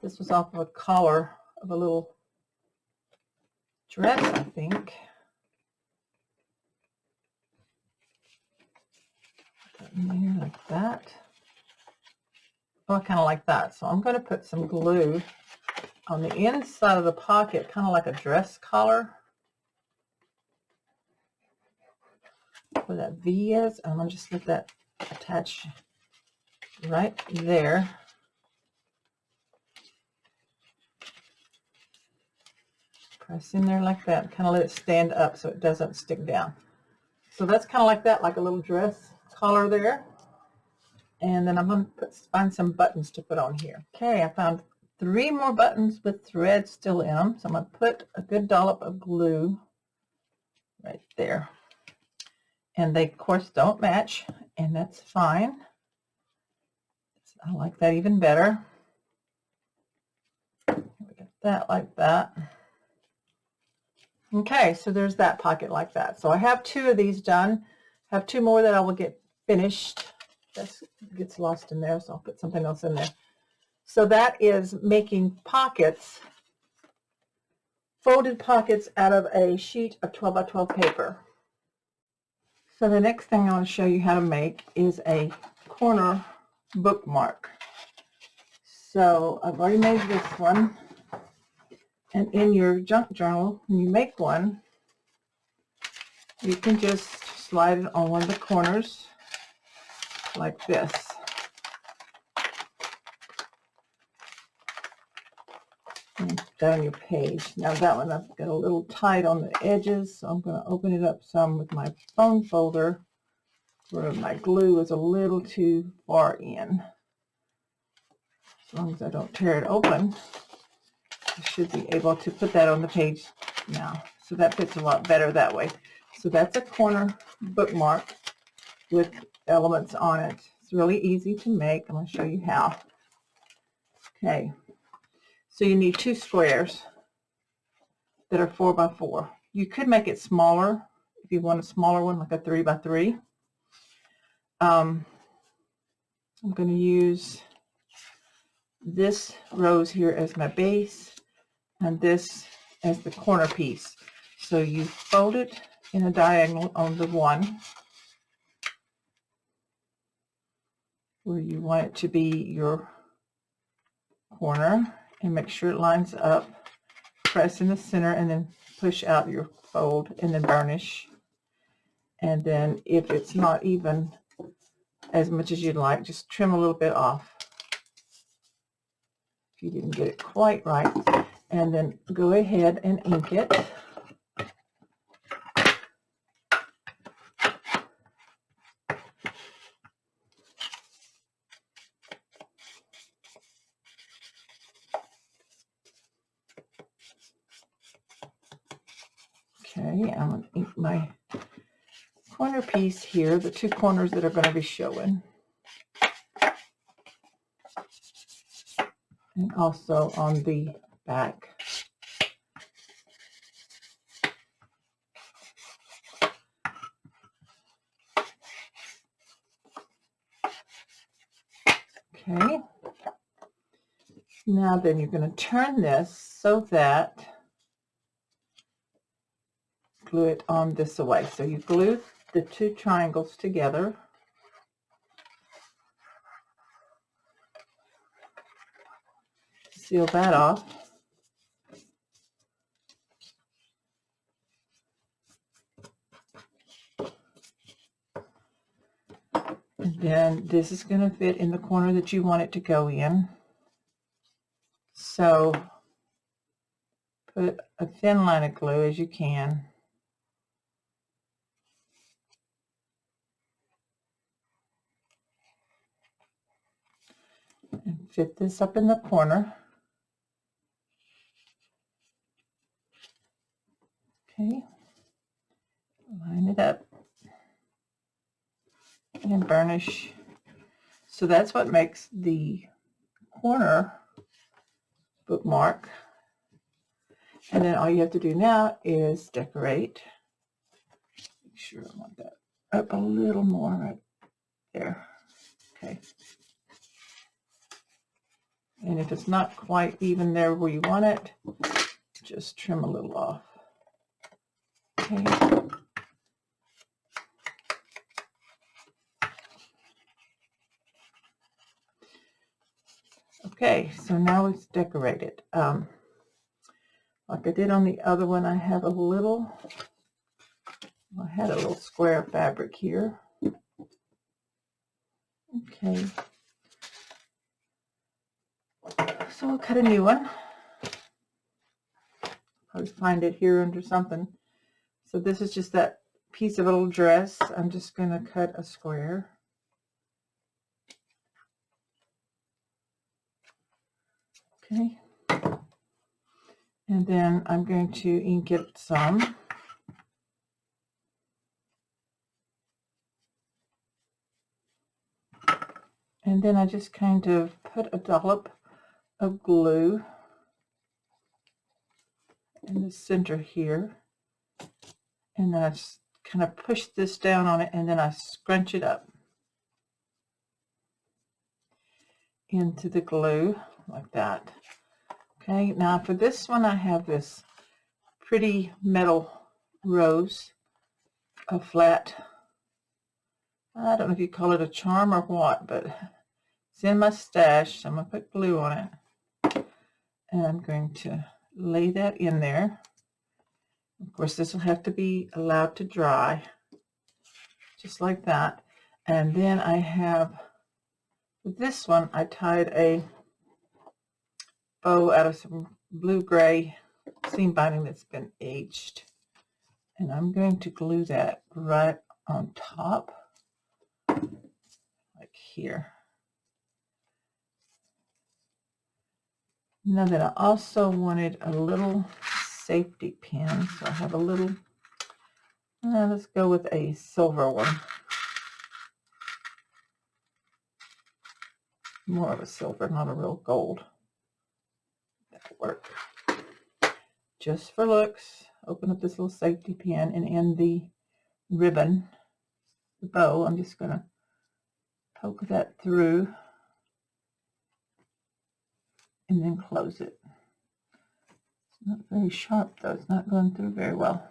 This was off of a collar of a little dress, I think. in here like that. Oh, I kind of like that. So I'm going to put some glue on the inside of the pocket, kind of like a dress collar, where that V is. I'm going to just let that attach right there. Press in there like that, kind of let it stand up so it doesn't stick down. So that's kind of like that, like a little dress collar there. And then I'm going to find some buttons to put on here. Okay, I found 3 more buttons with thread still in them. So I'm going to put a good dollop of glue right there. And they, of course, don't match, and that's fine. I like that even better. We got that like that. Okay, so there's that pocket like that. So I have 2 of these done. I have 2 more that I will get finished. That gets lost in there, so I'll put something else in there. So that is making pockets, folded pockets out of a sheet of 12 by 12 paper. So the next thing I want to show you how to make is a corner bookmark. So I've already made this one, and in your junk journal, when you make one, you can just slide it on one of the corners like this. And put that on your page. Now that one I've got a little tight on the edges, so I'm going to open it up some with my phone folder where my glue is a little too far in. As long as I don't tear it open, I should be able to put that on the page now. So that fits a lot better that way. So that's a corner bookmark with elements on it. It's really easy to make. I'm going to show you how. Okay, so you need 2 squares that are 4 by 4. You could make it smaller if you want a smaller one, like a 3 by 3. I'm going to use this rose here as my base and this as the corner piece. So you fold it in a diagonal on the one where you want it to be your corner, and make sure it lines up. Press in the center and then push out your fold and then burnish. And then if it's not even as much as you'd like, just trim a little bit off if you didn't get it quite right, and then go ahead and ink it. Okay, I'm going to ink my corner piece here, the 2 corners that are going to be showing. And also on the back. Okay. Now then you're going to turn this so that glue it on this way. So you glue the 2 triangles together. Seal that off. And then this is going to fit in the corner that you want it to go in. So put a thin line of glue as you can. And fit this up in the corner. Okay. Line it up and burnish. So that's what makes the corner bookmark. And then all you have to do now is decorate. Make sure I want that up a little more right there. Okay. And if it's not quite even there where you want it, just trim a little off. Okay. Okay, so now it's decorated. Like I did on the other one, I had a little square of fabric here. Okay, so I'll cut a new one. Probably find it here under something. So this is just that piece of a little dress. I'm just going to cut a square. Okay. And then I'm going to ink it some. And then I just kind of put a dollop of glue in the center here. And then I just kind of push this down on it, and then I scrunch it up into the glue like that. Okay, now for this one I have this pretty metal rose, a flat, I don't know if you call it a charm or what, but it's in my stash, so I'm going to put glue on it. And I'm going to lay that in there. Of course, this will have to be allowed to dry, just like that. And then I have, with this one, I tied a bow out of some blue-gray seam binding that's been aged. And I'm going to glue that right on top, like here. Now that I also wanted a little safety pin, so I have a little, let's go with a silver one. More of a silver, not a real gold. That'll work. Just for looks, open up this little safety pin, and in the ribbon, the bow, I'm just going to poke that through and then close it. It's not very sharp though, it's not going through very well.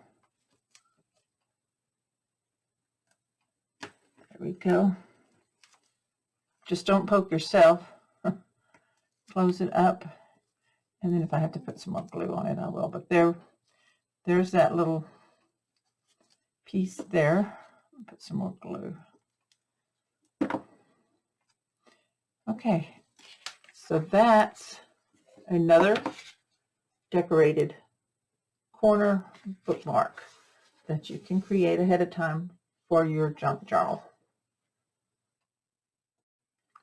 There we go. Just don't poke yourself. Close it up, and then if I have to put some more glue on it, I will. But there's that little piece there. Put some more glue. Okay, so that's another decorated corner bookmark that you can create ahead of time for your junk journal.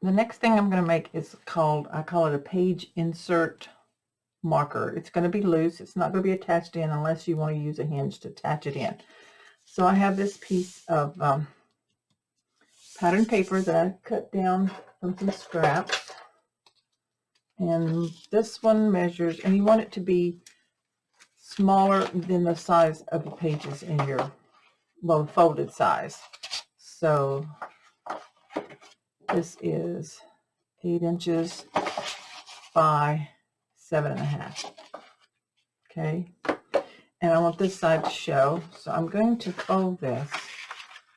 The next thing I'm going to make is I call it a page insert marker. It's going to be loose. It's not going to be attached in unless you want to use a hinge to attach it in. So I have this piece of pattern paper that I cut down from some scraps. And this one measures, and you want it to be smaller than the size of the pages in your, well, folded size. So this is 8 inches by 7.5. Okay, and I want this side to show, so I'm going to fold this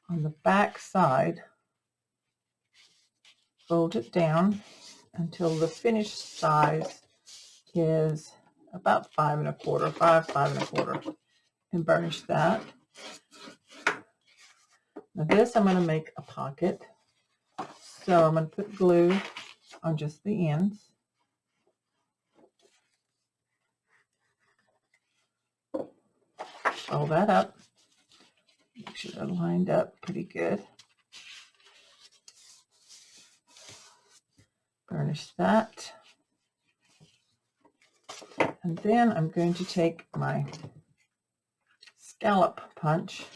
on the back side, fold it down until the finished size is about 5 1/4, and burnish that. Now this, I'm going to make a pocket, so I'm going to put glue on just the ends. Fold that up. Make sure they're lined up pretty good. Burnish that. And then I'm going to take my scallop punch,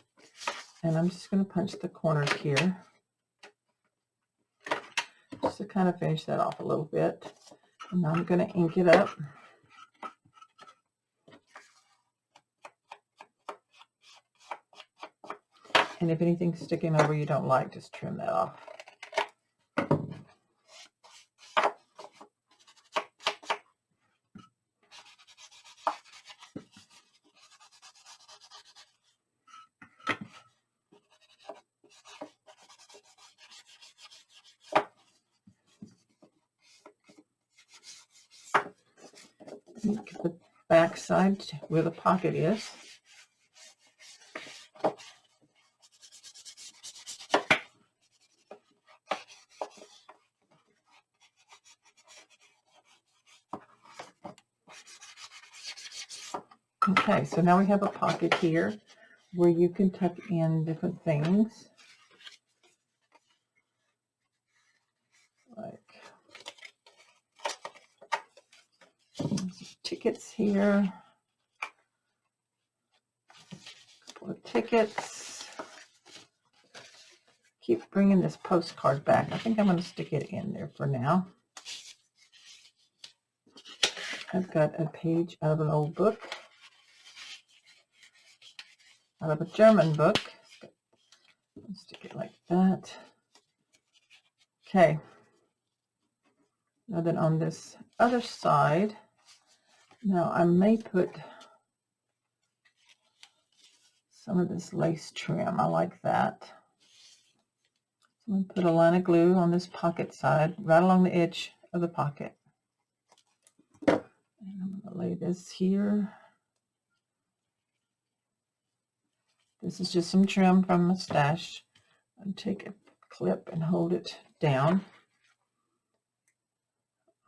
and I'm just going to punch the corners here, just to kind of finish that off a little bit. And now I'm going to ink it up. And if anything's sticking over you don't like, just trim that off. take the back side where the pocket is. Okay, so now we have a pocket here where you can tuck in different things. Like tickets here. A couple of tickets. Keep bringing this postcard back. I think I'm going to stick it in there for now. I've got a page out of an old book. Out of a German book. Stick it like that. Okay. Now then on this other side, now I may put some of this lace trim. I like that. So I'm going to put a line of glue on this pocket side, right along the edge of the pocket. And I'm going to lay this here. This is just some trim from my stash. I'll take a clip and hold it down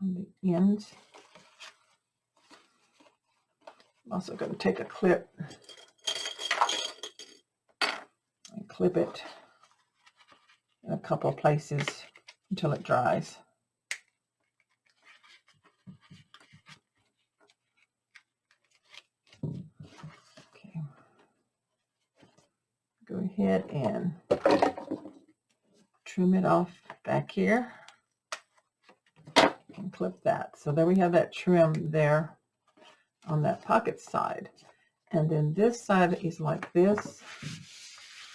on the ends. I'm also going to take a clip and clip it in a couple of places until it dries. Okay. Go ahead and trim it off back here and clip that. So there we have that trim there on that pocket side. And then this side is like this.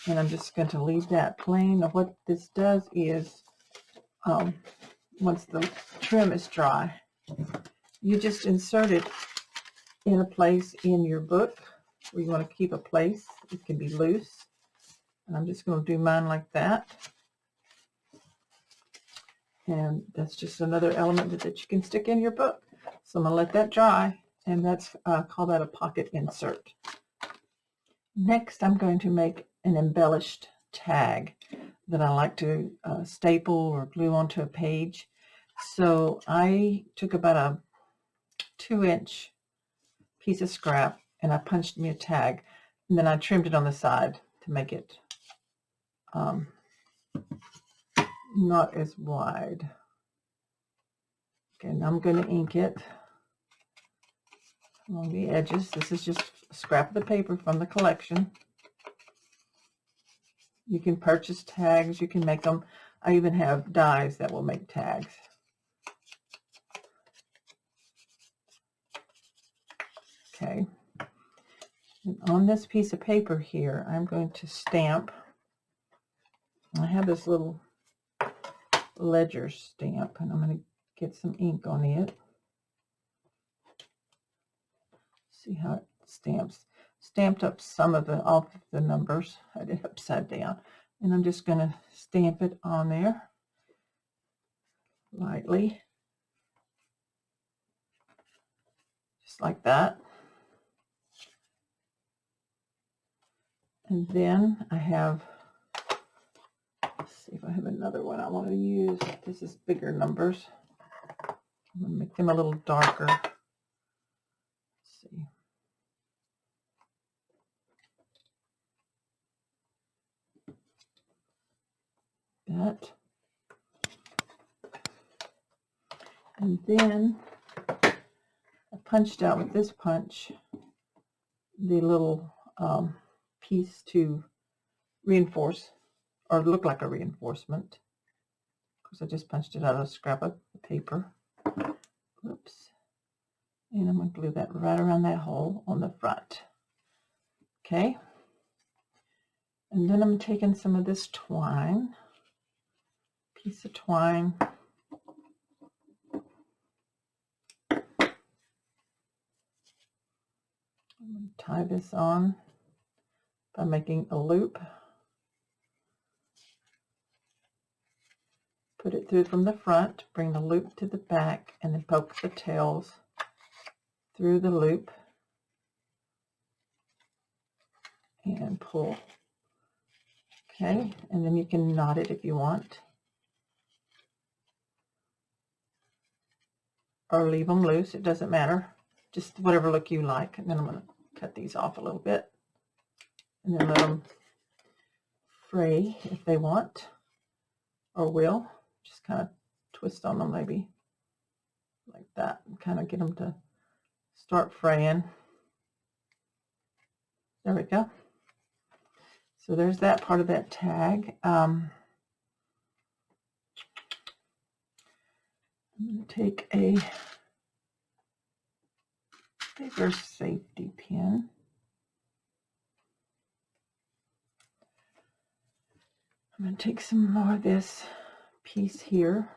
And I'm just going to leave that plain. Now what this does is, once the trim is dry, you just insert it in a place in your book where you want to keep a place. It can be loose. And I'm just going to do mine like that. And that's just another element that you can stick in your book. So I'm going to let that dry, and that's call that a pocket insert. Next, I'm going to make an embellished tag that I like to staple or glue onto a page. So I took about a 2-inch piece of scrap and I punched me a tag, and then I trimmed it on the side to make it not as wide. Okay, now I'm going to ink it along the edges. This is just a scrap of the paper from the collection. You can purchase tags, you can make them. I even have dies that will make tags. Okay, and on this piece of paper here, I'm going to stamp. I have this little ledger stamp, and I'm going to get some ink on it. See how it stamps. Stamped up some of the off the numbers. I did it upside down, and I'm just going to stamp it on there lightly, just like that. And then I have, let's see if I have another one I want to use. This is bigger numbers. I'm going to make them a little darker. Let's see. That. And then I punched out with this punch the little piece to reinforce or look like a reinforcement, because I just punched it out of a scrap of paper. Oops. And I'm going to glue that right around that hole on the front. Okay. And then I'm taking some of this twine, piece of twine. I'm going to tie this on by making a loop. Put it through from the front, bring the loop to the back, and then poke the tails through the loop and pull. Okay, and then you can knot it if you want, or leave them loose. It doesn't matter, just whatever look you like. And then I'm going to cut these off a little bit and then let them fray if they want or will. Just kind of twist on them maybe like that and kind of get them to start fraying. There we go. So there's that part of that tag. I'm going to take a bigger safety pin. I'm going to take some more of this piece here.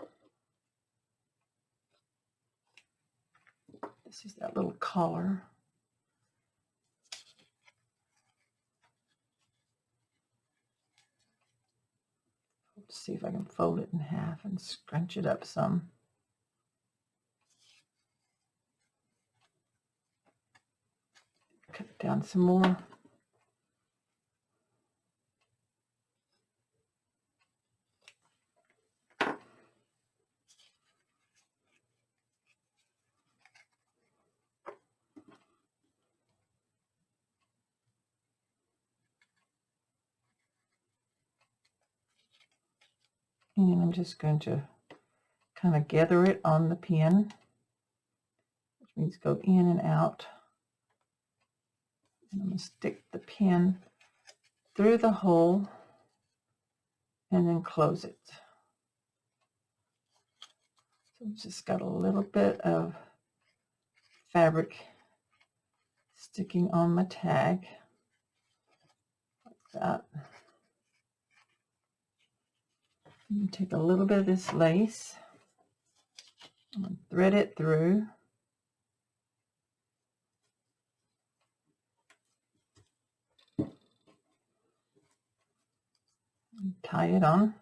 This is that little collar. Let's see if I can fold it in half and scrunch it up some. Cut it down some more. And I'm just going to kind of gather it on the pin, which means go in and out. And I'm going to stick the pin through the hole and then close it. So I've just got a little bit of fabric sticking on my tag like that. Take a little bit of this lace, I'm going to thread it through, and tie it on.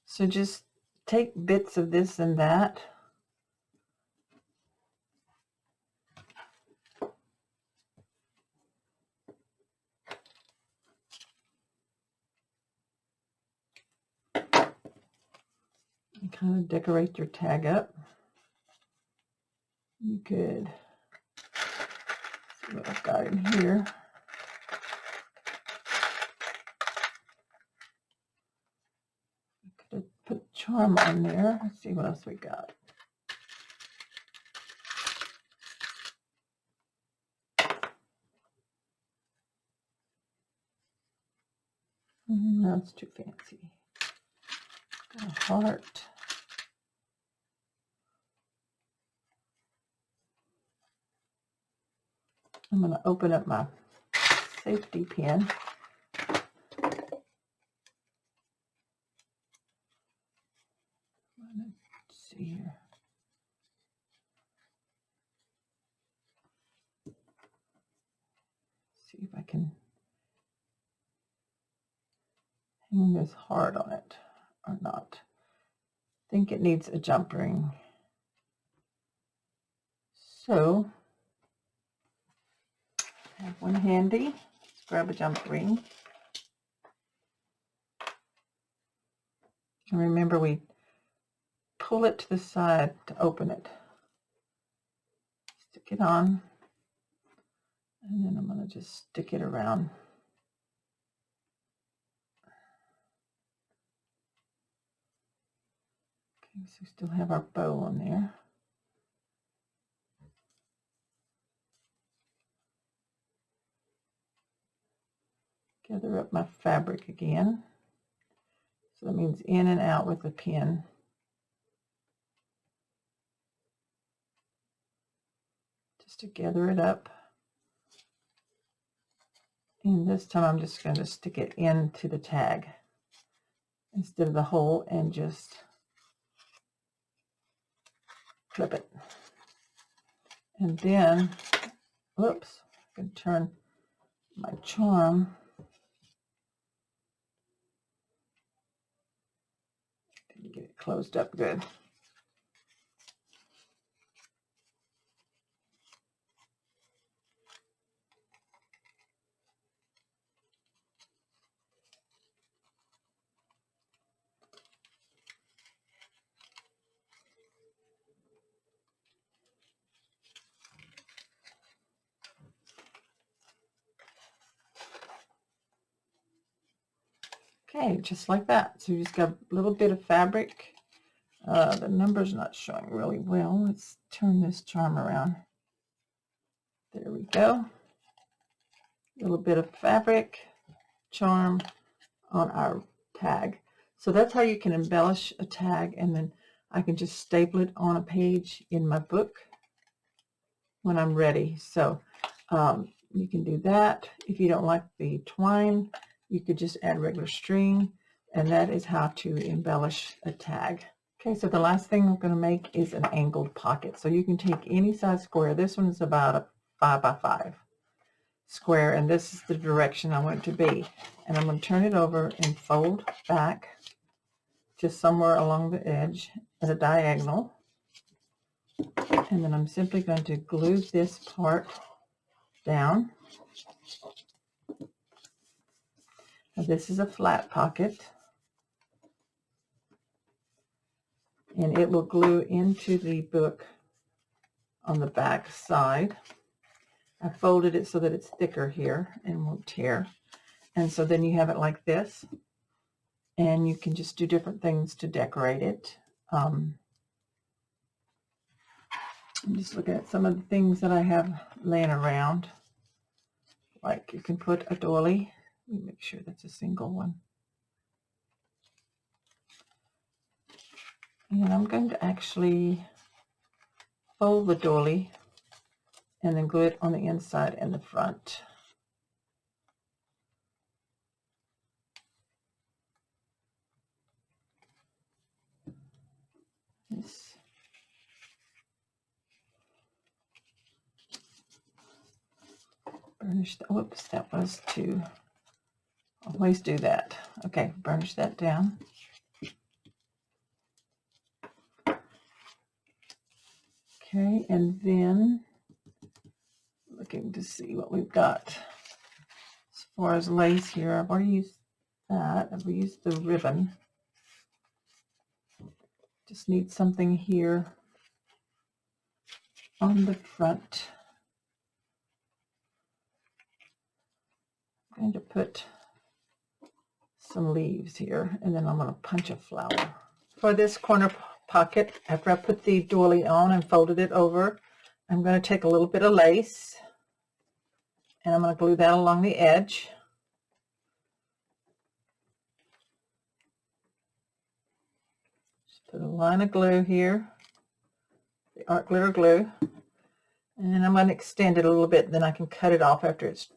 So just take bits of this and that. And kind of decorate your tag up. You could see what I've got in here. I could have put charm on there. Let's see what else we got. That's too fancy. Got a heart. I'm going to open up my safety pin. Let's see here. See if I can hang this heart on it or not. I think it needs a jump ring. So I have one handy. Let's grab a jump ring. And remember, we pull it to the side to open it. Stick it on. And then I'm going to just stick it around. Okay, so we still have our bow on there. Gather up my fabric again. So that means in and out with the pin. Just to gather it up. And this time I'm just going to stick it into the tag instead of the hole and just clip it. And then, whoops, I can turn my charm. Get it closed up good. Okay, just like that. So you just got a little bit of fabric. The number's not showing really well. Let's turn this charm around. There we go. A little bit of fabric, charm on our tag. So that's how you can embellish a tag, and then I can just staple it on a page in my book when I'm ready. So you can do that. If you don't like the twine, you could just add regular string, and that is how to embellish a tag. Okay, so the last thing I'm going to make is an angled pocket. So you can take any size square. This one is about a 5 by 5 square, and this is the direction I want it to be. And I'm going to turn it over and fold back just somewhere along the edge at a diagonal. And then I'm simply going to glue this part down. Now this is a flat pocket, and it will glue into the book on the back side. I folded it so that it's thicker here and won't tear. And so then you have it like this, and you can just do different things to decorate it. I'm just looking at some of the things that I have laying around. Like you can put a doily. Let me make sure that's a single one. And I'm going to actually fold the doily and then glue it on the inside and the front. This. Burnish that. Whoops, that was to always do that. Okay, burnish that down. Okay, and then looking to see what we've got as far as lace here. I've already used that. I've used the ribbon. Just need something here on the front. I'm going to put some leaves here, and then I'm going to punch a flower. For this corner pocket, after I put the doily on and folded it over, I'm going to take a little bit of lace, and I'm going to glue that along the edge. Just put a line of glue here, the art glitter glue, and I'm going to extend it a little bit, then I can cut it off after it's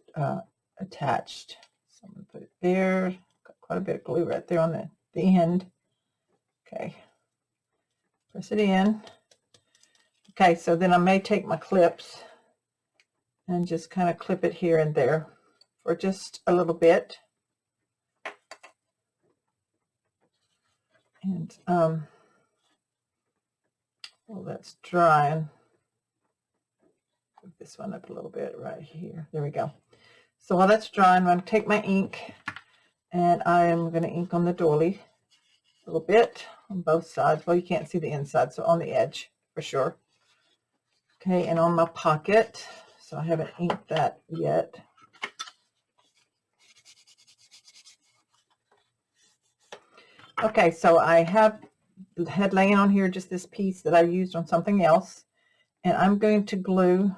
attached. So I'm going to put it there. Got quite a bit of glue right there on the end. Okay, press it in. Okay, so then I may take my clips and just kind of clip it here and there for just a little bit. And well, that's drying. Move this one up a little bit right here. There we go. So while that's drying, I'm going to take my ink, and I am going to ink on the doily a little bit on both sides. Well, you can't see the inside, so on the edge for sure. Okay, and on my pocket, so I haven't inked that yet. Okay, so I had laying on here just this piece that I used on something else, and I'm going to glue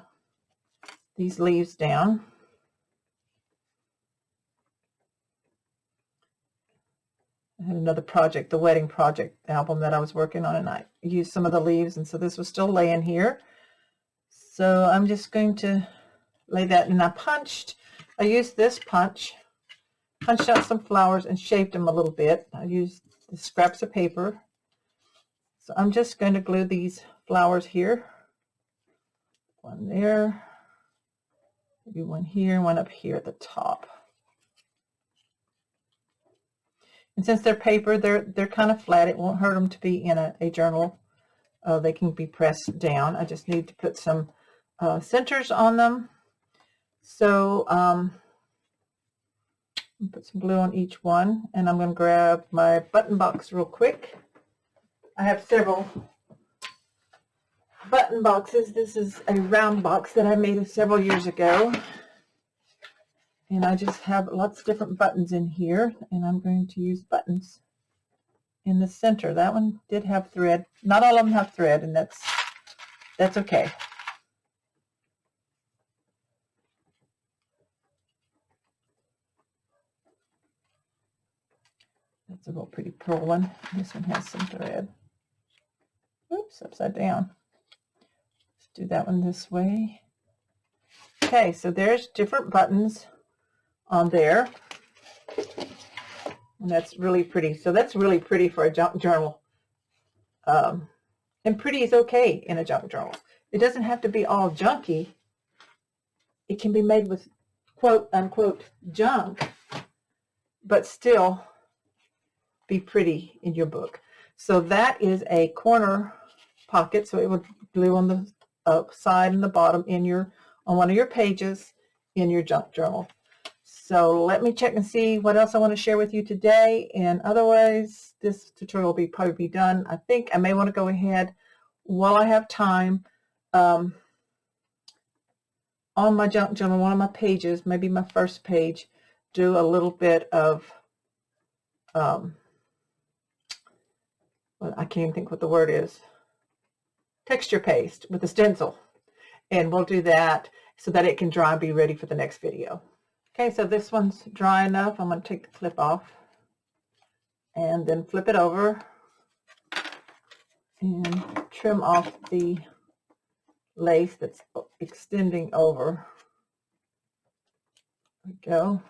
these leaves down. I had another project, the wedding project album that I was working on, and I used some of the leaves, and so this was still laying here. So I'm just going to lay that, and I used this punched out some flowers and shaped them a little bit. I used the scraps of paper. So I'm just going to glue these flowers here. One there, maybe one here, one up here at the top. And since they're paper, they're kind of flat. It won't hurt them to be in a journal. They can be pressed down. I just need to put some centers on them. So put some glue on each one, and I'm going to grab my button box real quick. I have several button boxes. This is a round box that I made several years ago, And I just have lots of different buttons in here, and I'm going to use buttons in the center. That one did have thread. Not all of them have thread, and that's okay. That's a real pretty pearl one. This one has some thread. Oops, upside down. Let's do that one this way. Okay, so there's different buttons on there. And that's really pretty. So that's really pretty for a junk journal. And pretty is okay in a junk journal. It doesn't have to be all junky. It can be made with quote unquote junk, but still be pretty in your book. So that is a corner pocket. So it would glue on the side and the bottom on one of your pages in your junk journal. So let me check and see what else I want to share with you today. And otherwise, this tutorial will probably be done. I think I may want to go ahead while I have time on my junk journal, one of my pages, maybe my first page, do a little bit of, well, I can't even think what the word is, texture paste with a stencil. And we'll do that so that it can dry and be ready for the next video. Okay, so this one's dry enough. I'm going to take the clip off and then flip it over and trim off the lace that's extending over. There we go.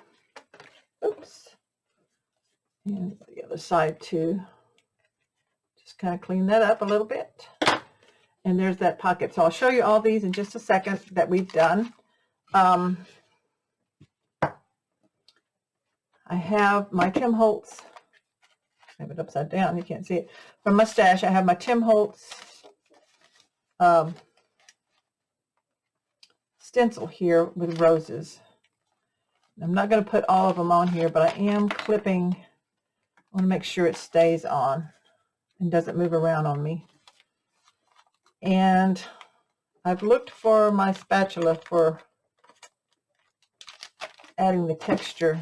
Oops. And the other side too. Just kind of clean that up a little bit. And there's that pocket. So I'll show you all these in just a second that we've done. I have my Tim Holtz, I have it upside down, you can't see it, from my stash. I have my Tim Holtz stencil here with roses. I'm not going to put all of them on here, but I am clipping. I want to make sure it stays on and doesn't move around on me. And I've looked for my spatula for adding the texture.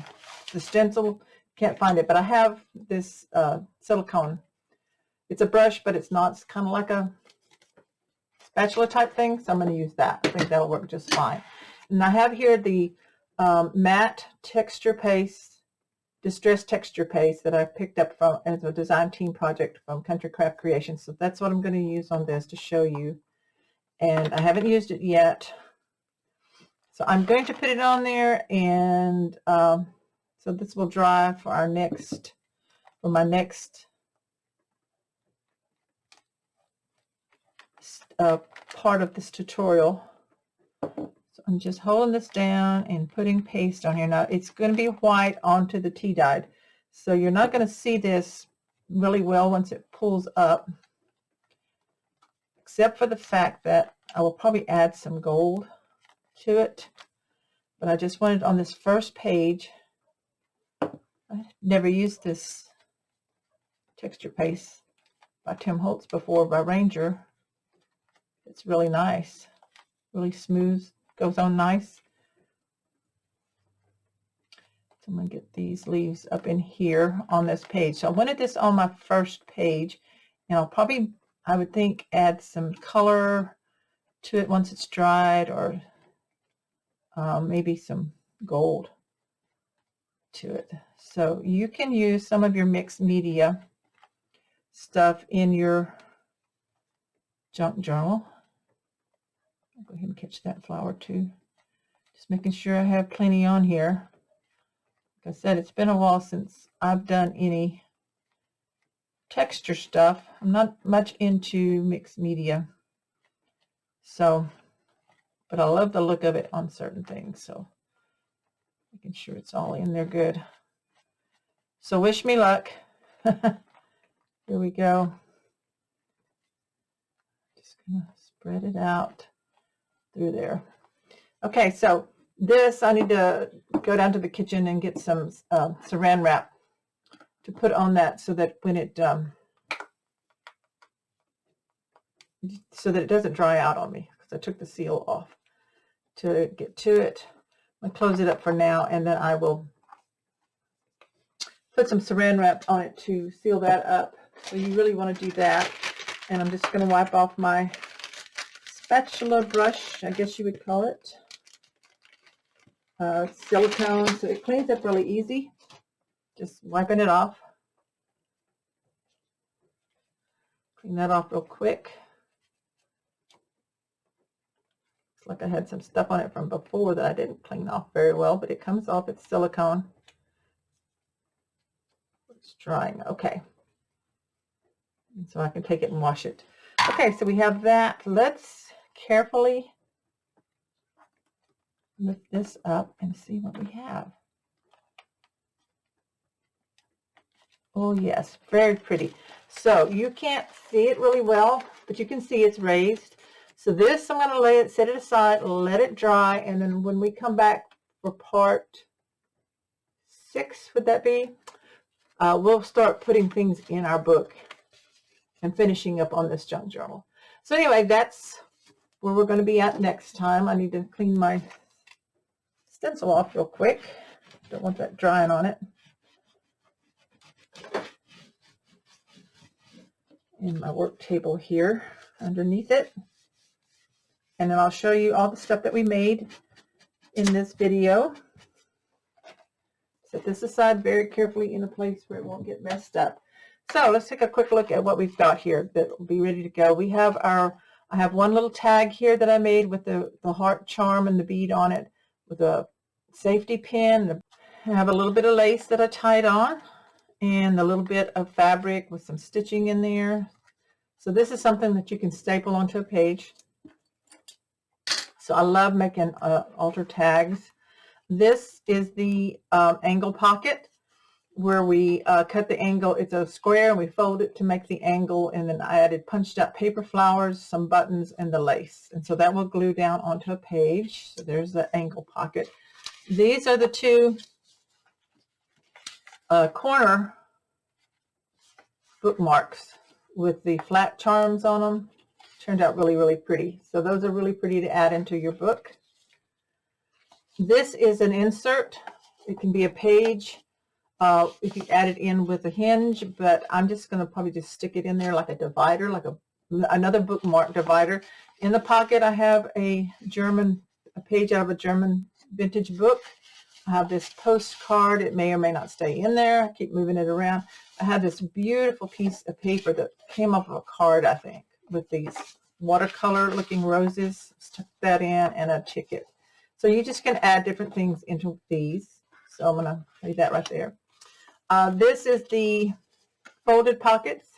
The stencil, can't find it, but I have this silicone. It's a brush, but it's not. It's kind of like a spatula type thing, so I'm going to use that. I think that'll work just fine. And I have here the matte texture paste, distress texture paste that I picked up from as a design team project from Country Craft Creations. So that's what I'm going to use on this to show you. And I haven't used it yet, so I'm going to put it on there, and so this will dry for my next part of this tutorial. So I'm just holding this down and putting paste on here. Now it's going to be white onto the tea dyed, so you're not going to see this really well once it pulls up, except for the fact that I will probably add some gold to it. But I just wanted on this first page, I've never used this texture paste by Tim Holtz before, by Ranger. It's really nice, really smooth, goes on nice. So I'm going to get these leaves up in here on this page. So I wanted this on my first page, and I'll probably, I would think, add some color to it once it's dried, or maybe some gold to it. So you can use some of your mixed media stuff in your junk journal. I'll go ahead and catch that flower too. Just making sure I have plenty on here. Like I said, it's been a while since I've done any texture stuff. I'm not much into mixed media, so, but I love the look of it on certain things, so making sure it's all in there good. So wish me luck. Here we go. Just gonna spread it out through there. Okay, so this, I need to go down to the kitchen and get some saran wrap to put on that, so that when it so that it doesn't dry out on me, because I took the seal off to get to it. I'll close it up for now, and then I will put some saran wrap on it to seal that up. So you really want to do that. And I'm just going to wipe off my spatula brush, I guess you would call it. Silicone, so it cleans up really easy. Just wiping it off. Clean that off real quick. Looks like I had some stuff on it from before that I didn't clean off very well, but it comes off. It's silicone. It's drying. Okay. And so I can take it and wash it. Okay, so we have that. Let's carefully lift this up and see what we have. Oh yes, very pretty. So you can't see it really well, but you can see it's raised. So this, I'm going to set it aside, let it dry, and then when we come back for part 6, would that be? We'll start putting things in our book and finishing up on this junk journal. So anyway, that's where we're going to be at next time. I need to clean my stencil off real quick. Don't want that drying on it. And my work table here underneath it. And then I'll show you all the stuff that we made in this video. Set this aside very carefully in a place where it won't get messed up. So let's take a quick look at what we've got here that will be ready to go. We have I have one little tag here that I made with the heart charm and the bead on it with a safety pin. I have a little bit of lace that I tied on and a little bit of fabric with some stitching in there. So this is something that you can staple onto a page. So I love making altar tags. This is the angle pocket where we cut the angle. It's a square and we fold it to make the angle, and then I added punched out paper flowers, some buttons, and the lace. And so that will glue down onto a page. So there's the angle pocket. These are the two corner bookmarks with the flat charms on them. Turned out really, really pretty. So those are really pretty to add into your book. This is an insert. It can be a page if you add it in with a hinge, but I'm just going to probably just stick it in there like a divider, like another bookmark divider. In the pocket, I have a page out of a German vintage book. I have this postcard. It may or may not stay in there. I keep moving it around. I have this beautiful piece of paper that came off of a card, I think, with these watercolor looking roses. Stuck that in, and a ticket. So you just can add different things into these. So I'm going to leave that right there. This is the folded pockets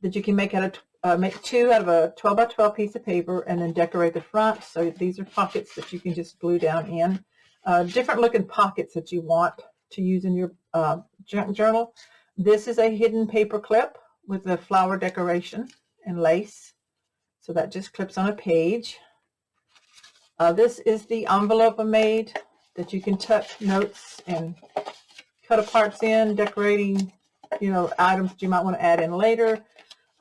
that you can make make 2 out of a 12 by 12 piece of paper and then decorate the front. So these are pockets that you can just glue down in. Different looking pockets that you want to use in your junk journal. This is a hidden paper clip with a flower decoration and lace. So that just clips on a page. This is the envelope I made that you can tuck notes and cut aparts in, decorating, items that you might want to add in later.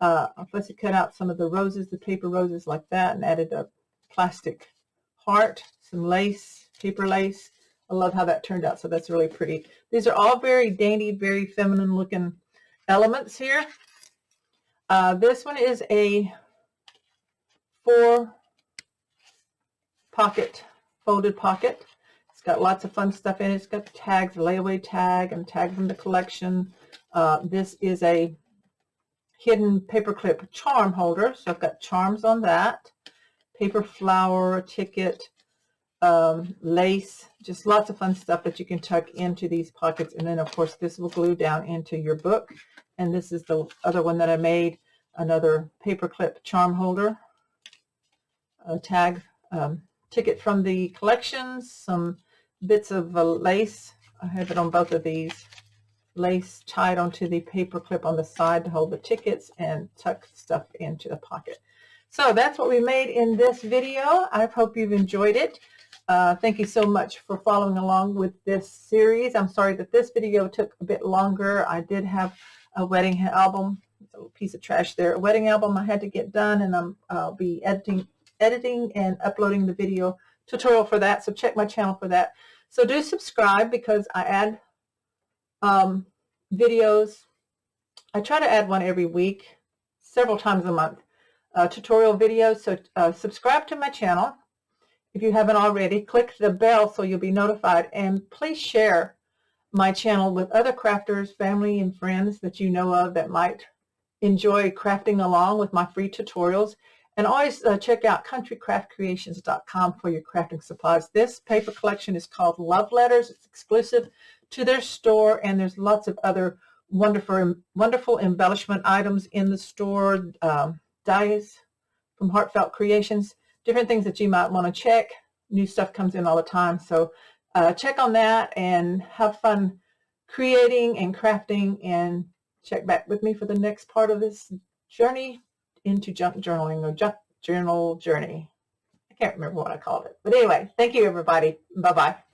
I've also cut out some of the roses, the paper roses like that, and added a plastic heart, some lace, paper lace. I love how that turned out, so that's really pretty. These are all very dainty, very feminine looking elements here. This one is a 4 pocket, folded pocket. It's got lots of fun stuff in it. It's got the tags, Layaway Tag, and tag from the collection. This is a hidden paperclip charm holder. So I've got charms on that. Paper flower, a ticket, lace, just lots of fun stuff that you can tuck into these pockets. And then of course this will glue down into your book. And this is the other one that I made, another paperclip charm holder, a tag, ticket from the collections, some bits of lace. I have it on both of these. Lace tied onto the paper clip on the side to hold the tickets, and tuck stuff into the pocket. So that's what we made in this video. I hope you've enjoyed it. Thank you so much for following along with this series. I'm sorry that this video took a bit longer. I did have a wedding album, a little piece of trash there, a wedding album I had to get done, and I'll be editing and uploading the video tutorial for that, so check my channel for that. So do subscribe because I add videos. I try to add one every week, several times a month, tutorial videos. So subscribe to my channel if you haven't already. Click the bell so you'll be notified, and please share my channel with other crafters, family and friends that you know of that might enjoy crafting along with my free tutorials. And always check out countrycraftcreations.com for your crafting supplies. This paper collection is called Love Letters. It's exclusive to their store, and there's lots of other wonderful embellishment items in the store, dies from Heartfelt Creations, different things that you might want to check. New stuff comes in all the time, so check on that and have fun creating and crafting, and check back with me for the next part of this journey into junk journaling, or junk journal journey. I can't remember what I called it. But anyway, thank you, everybody. Bye-bye.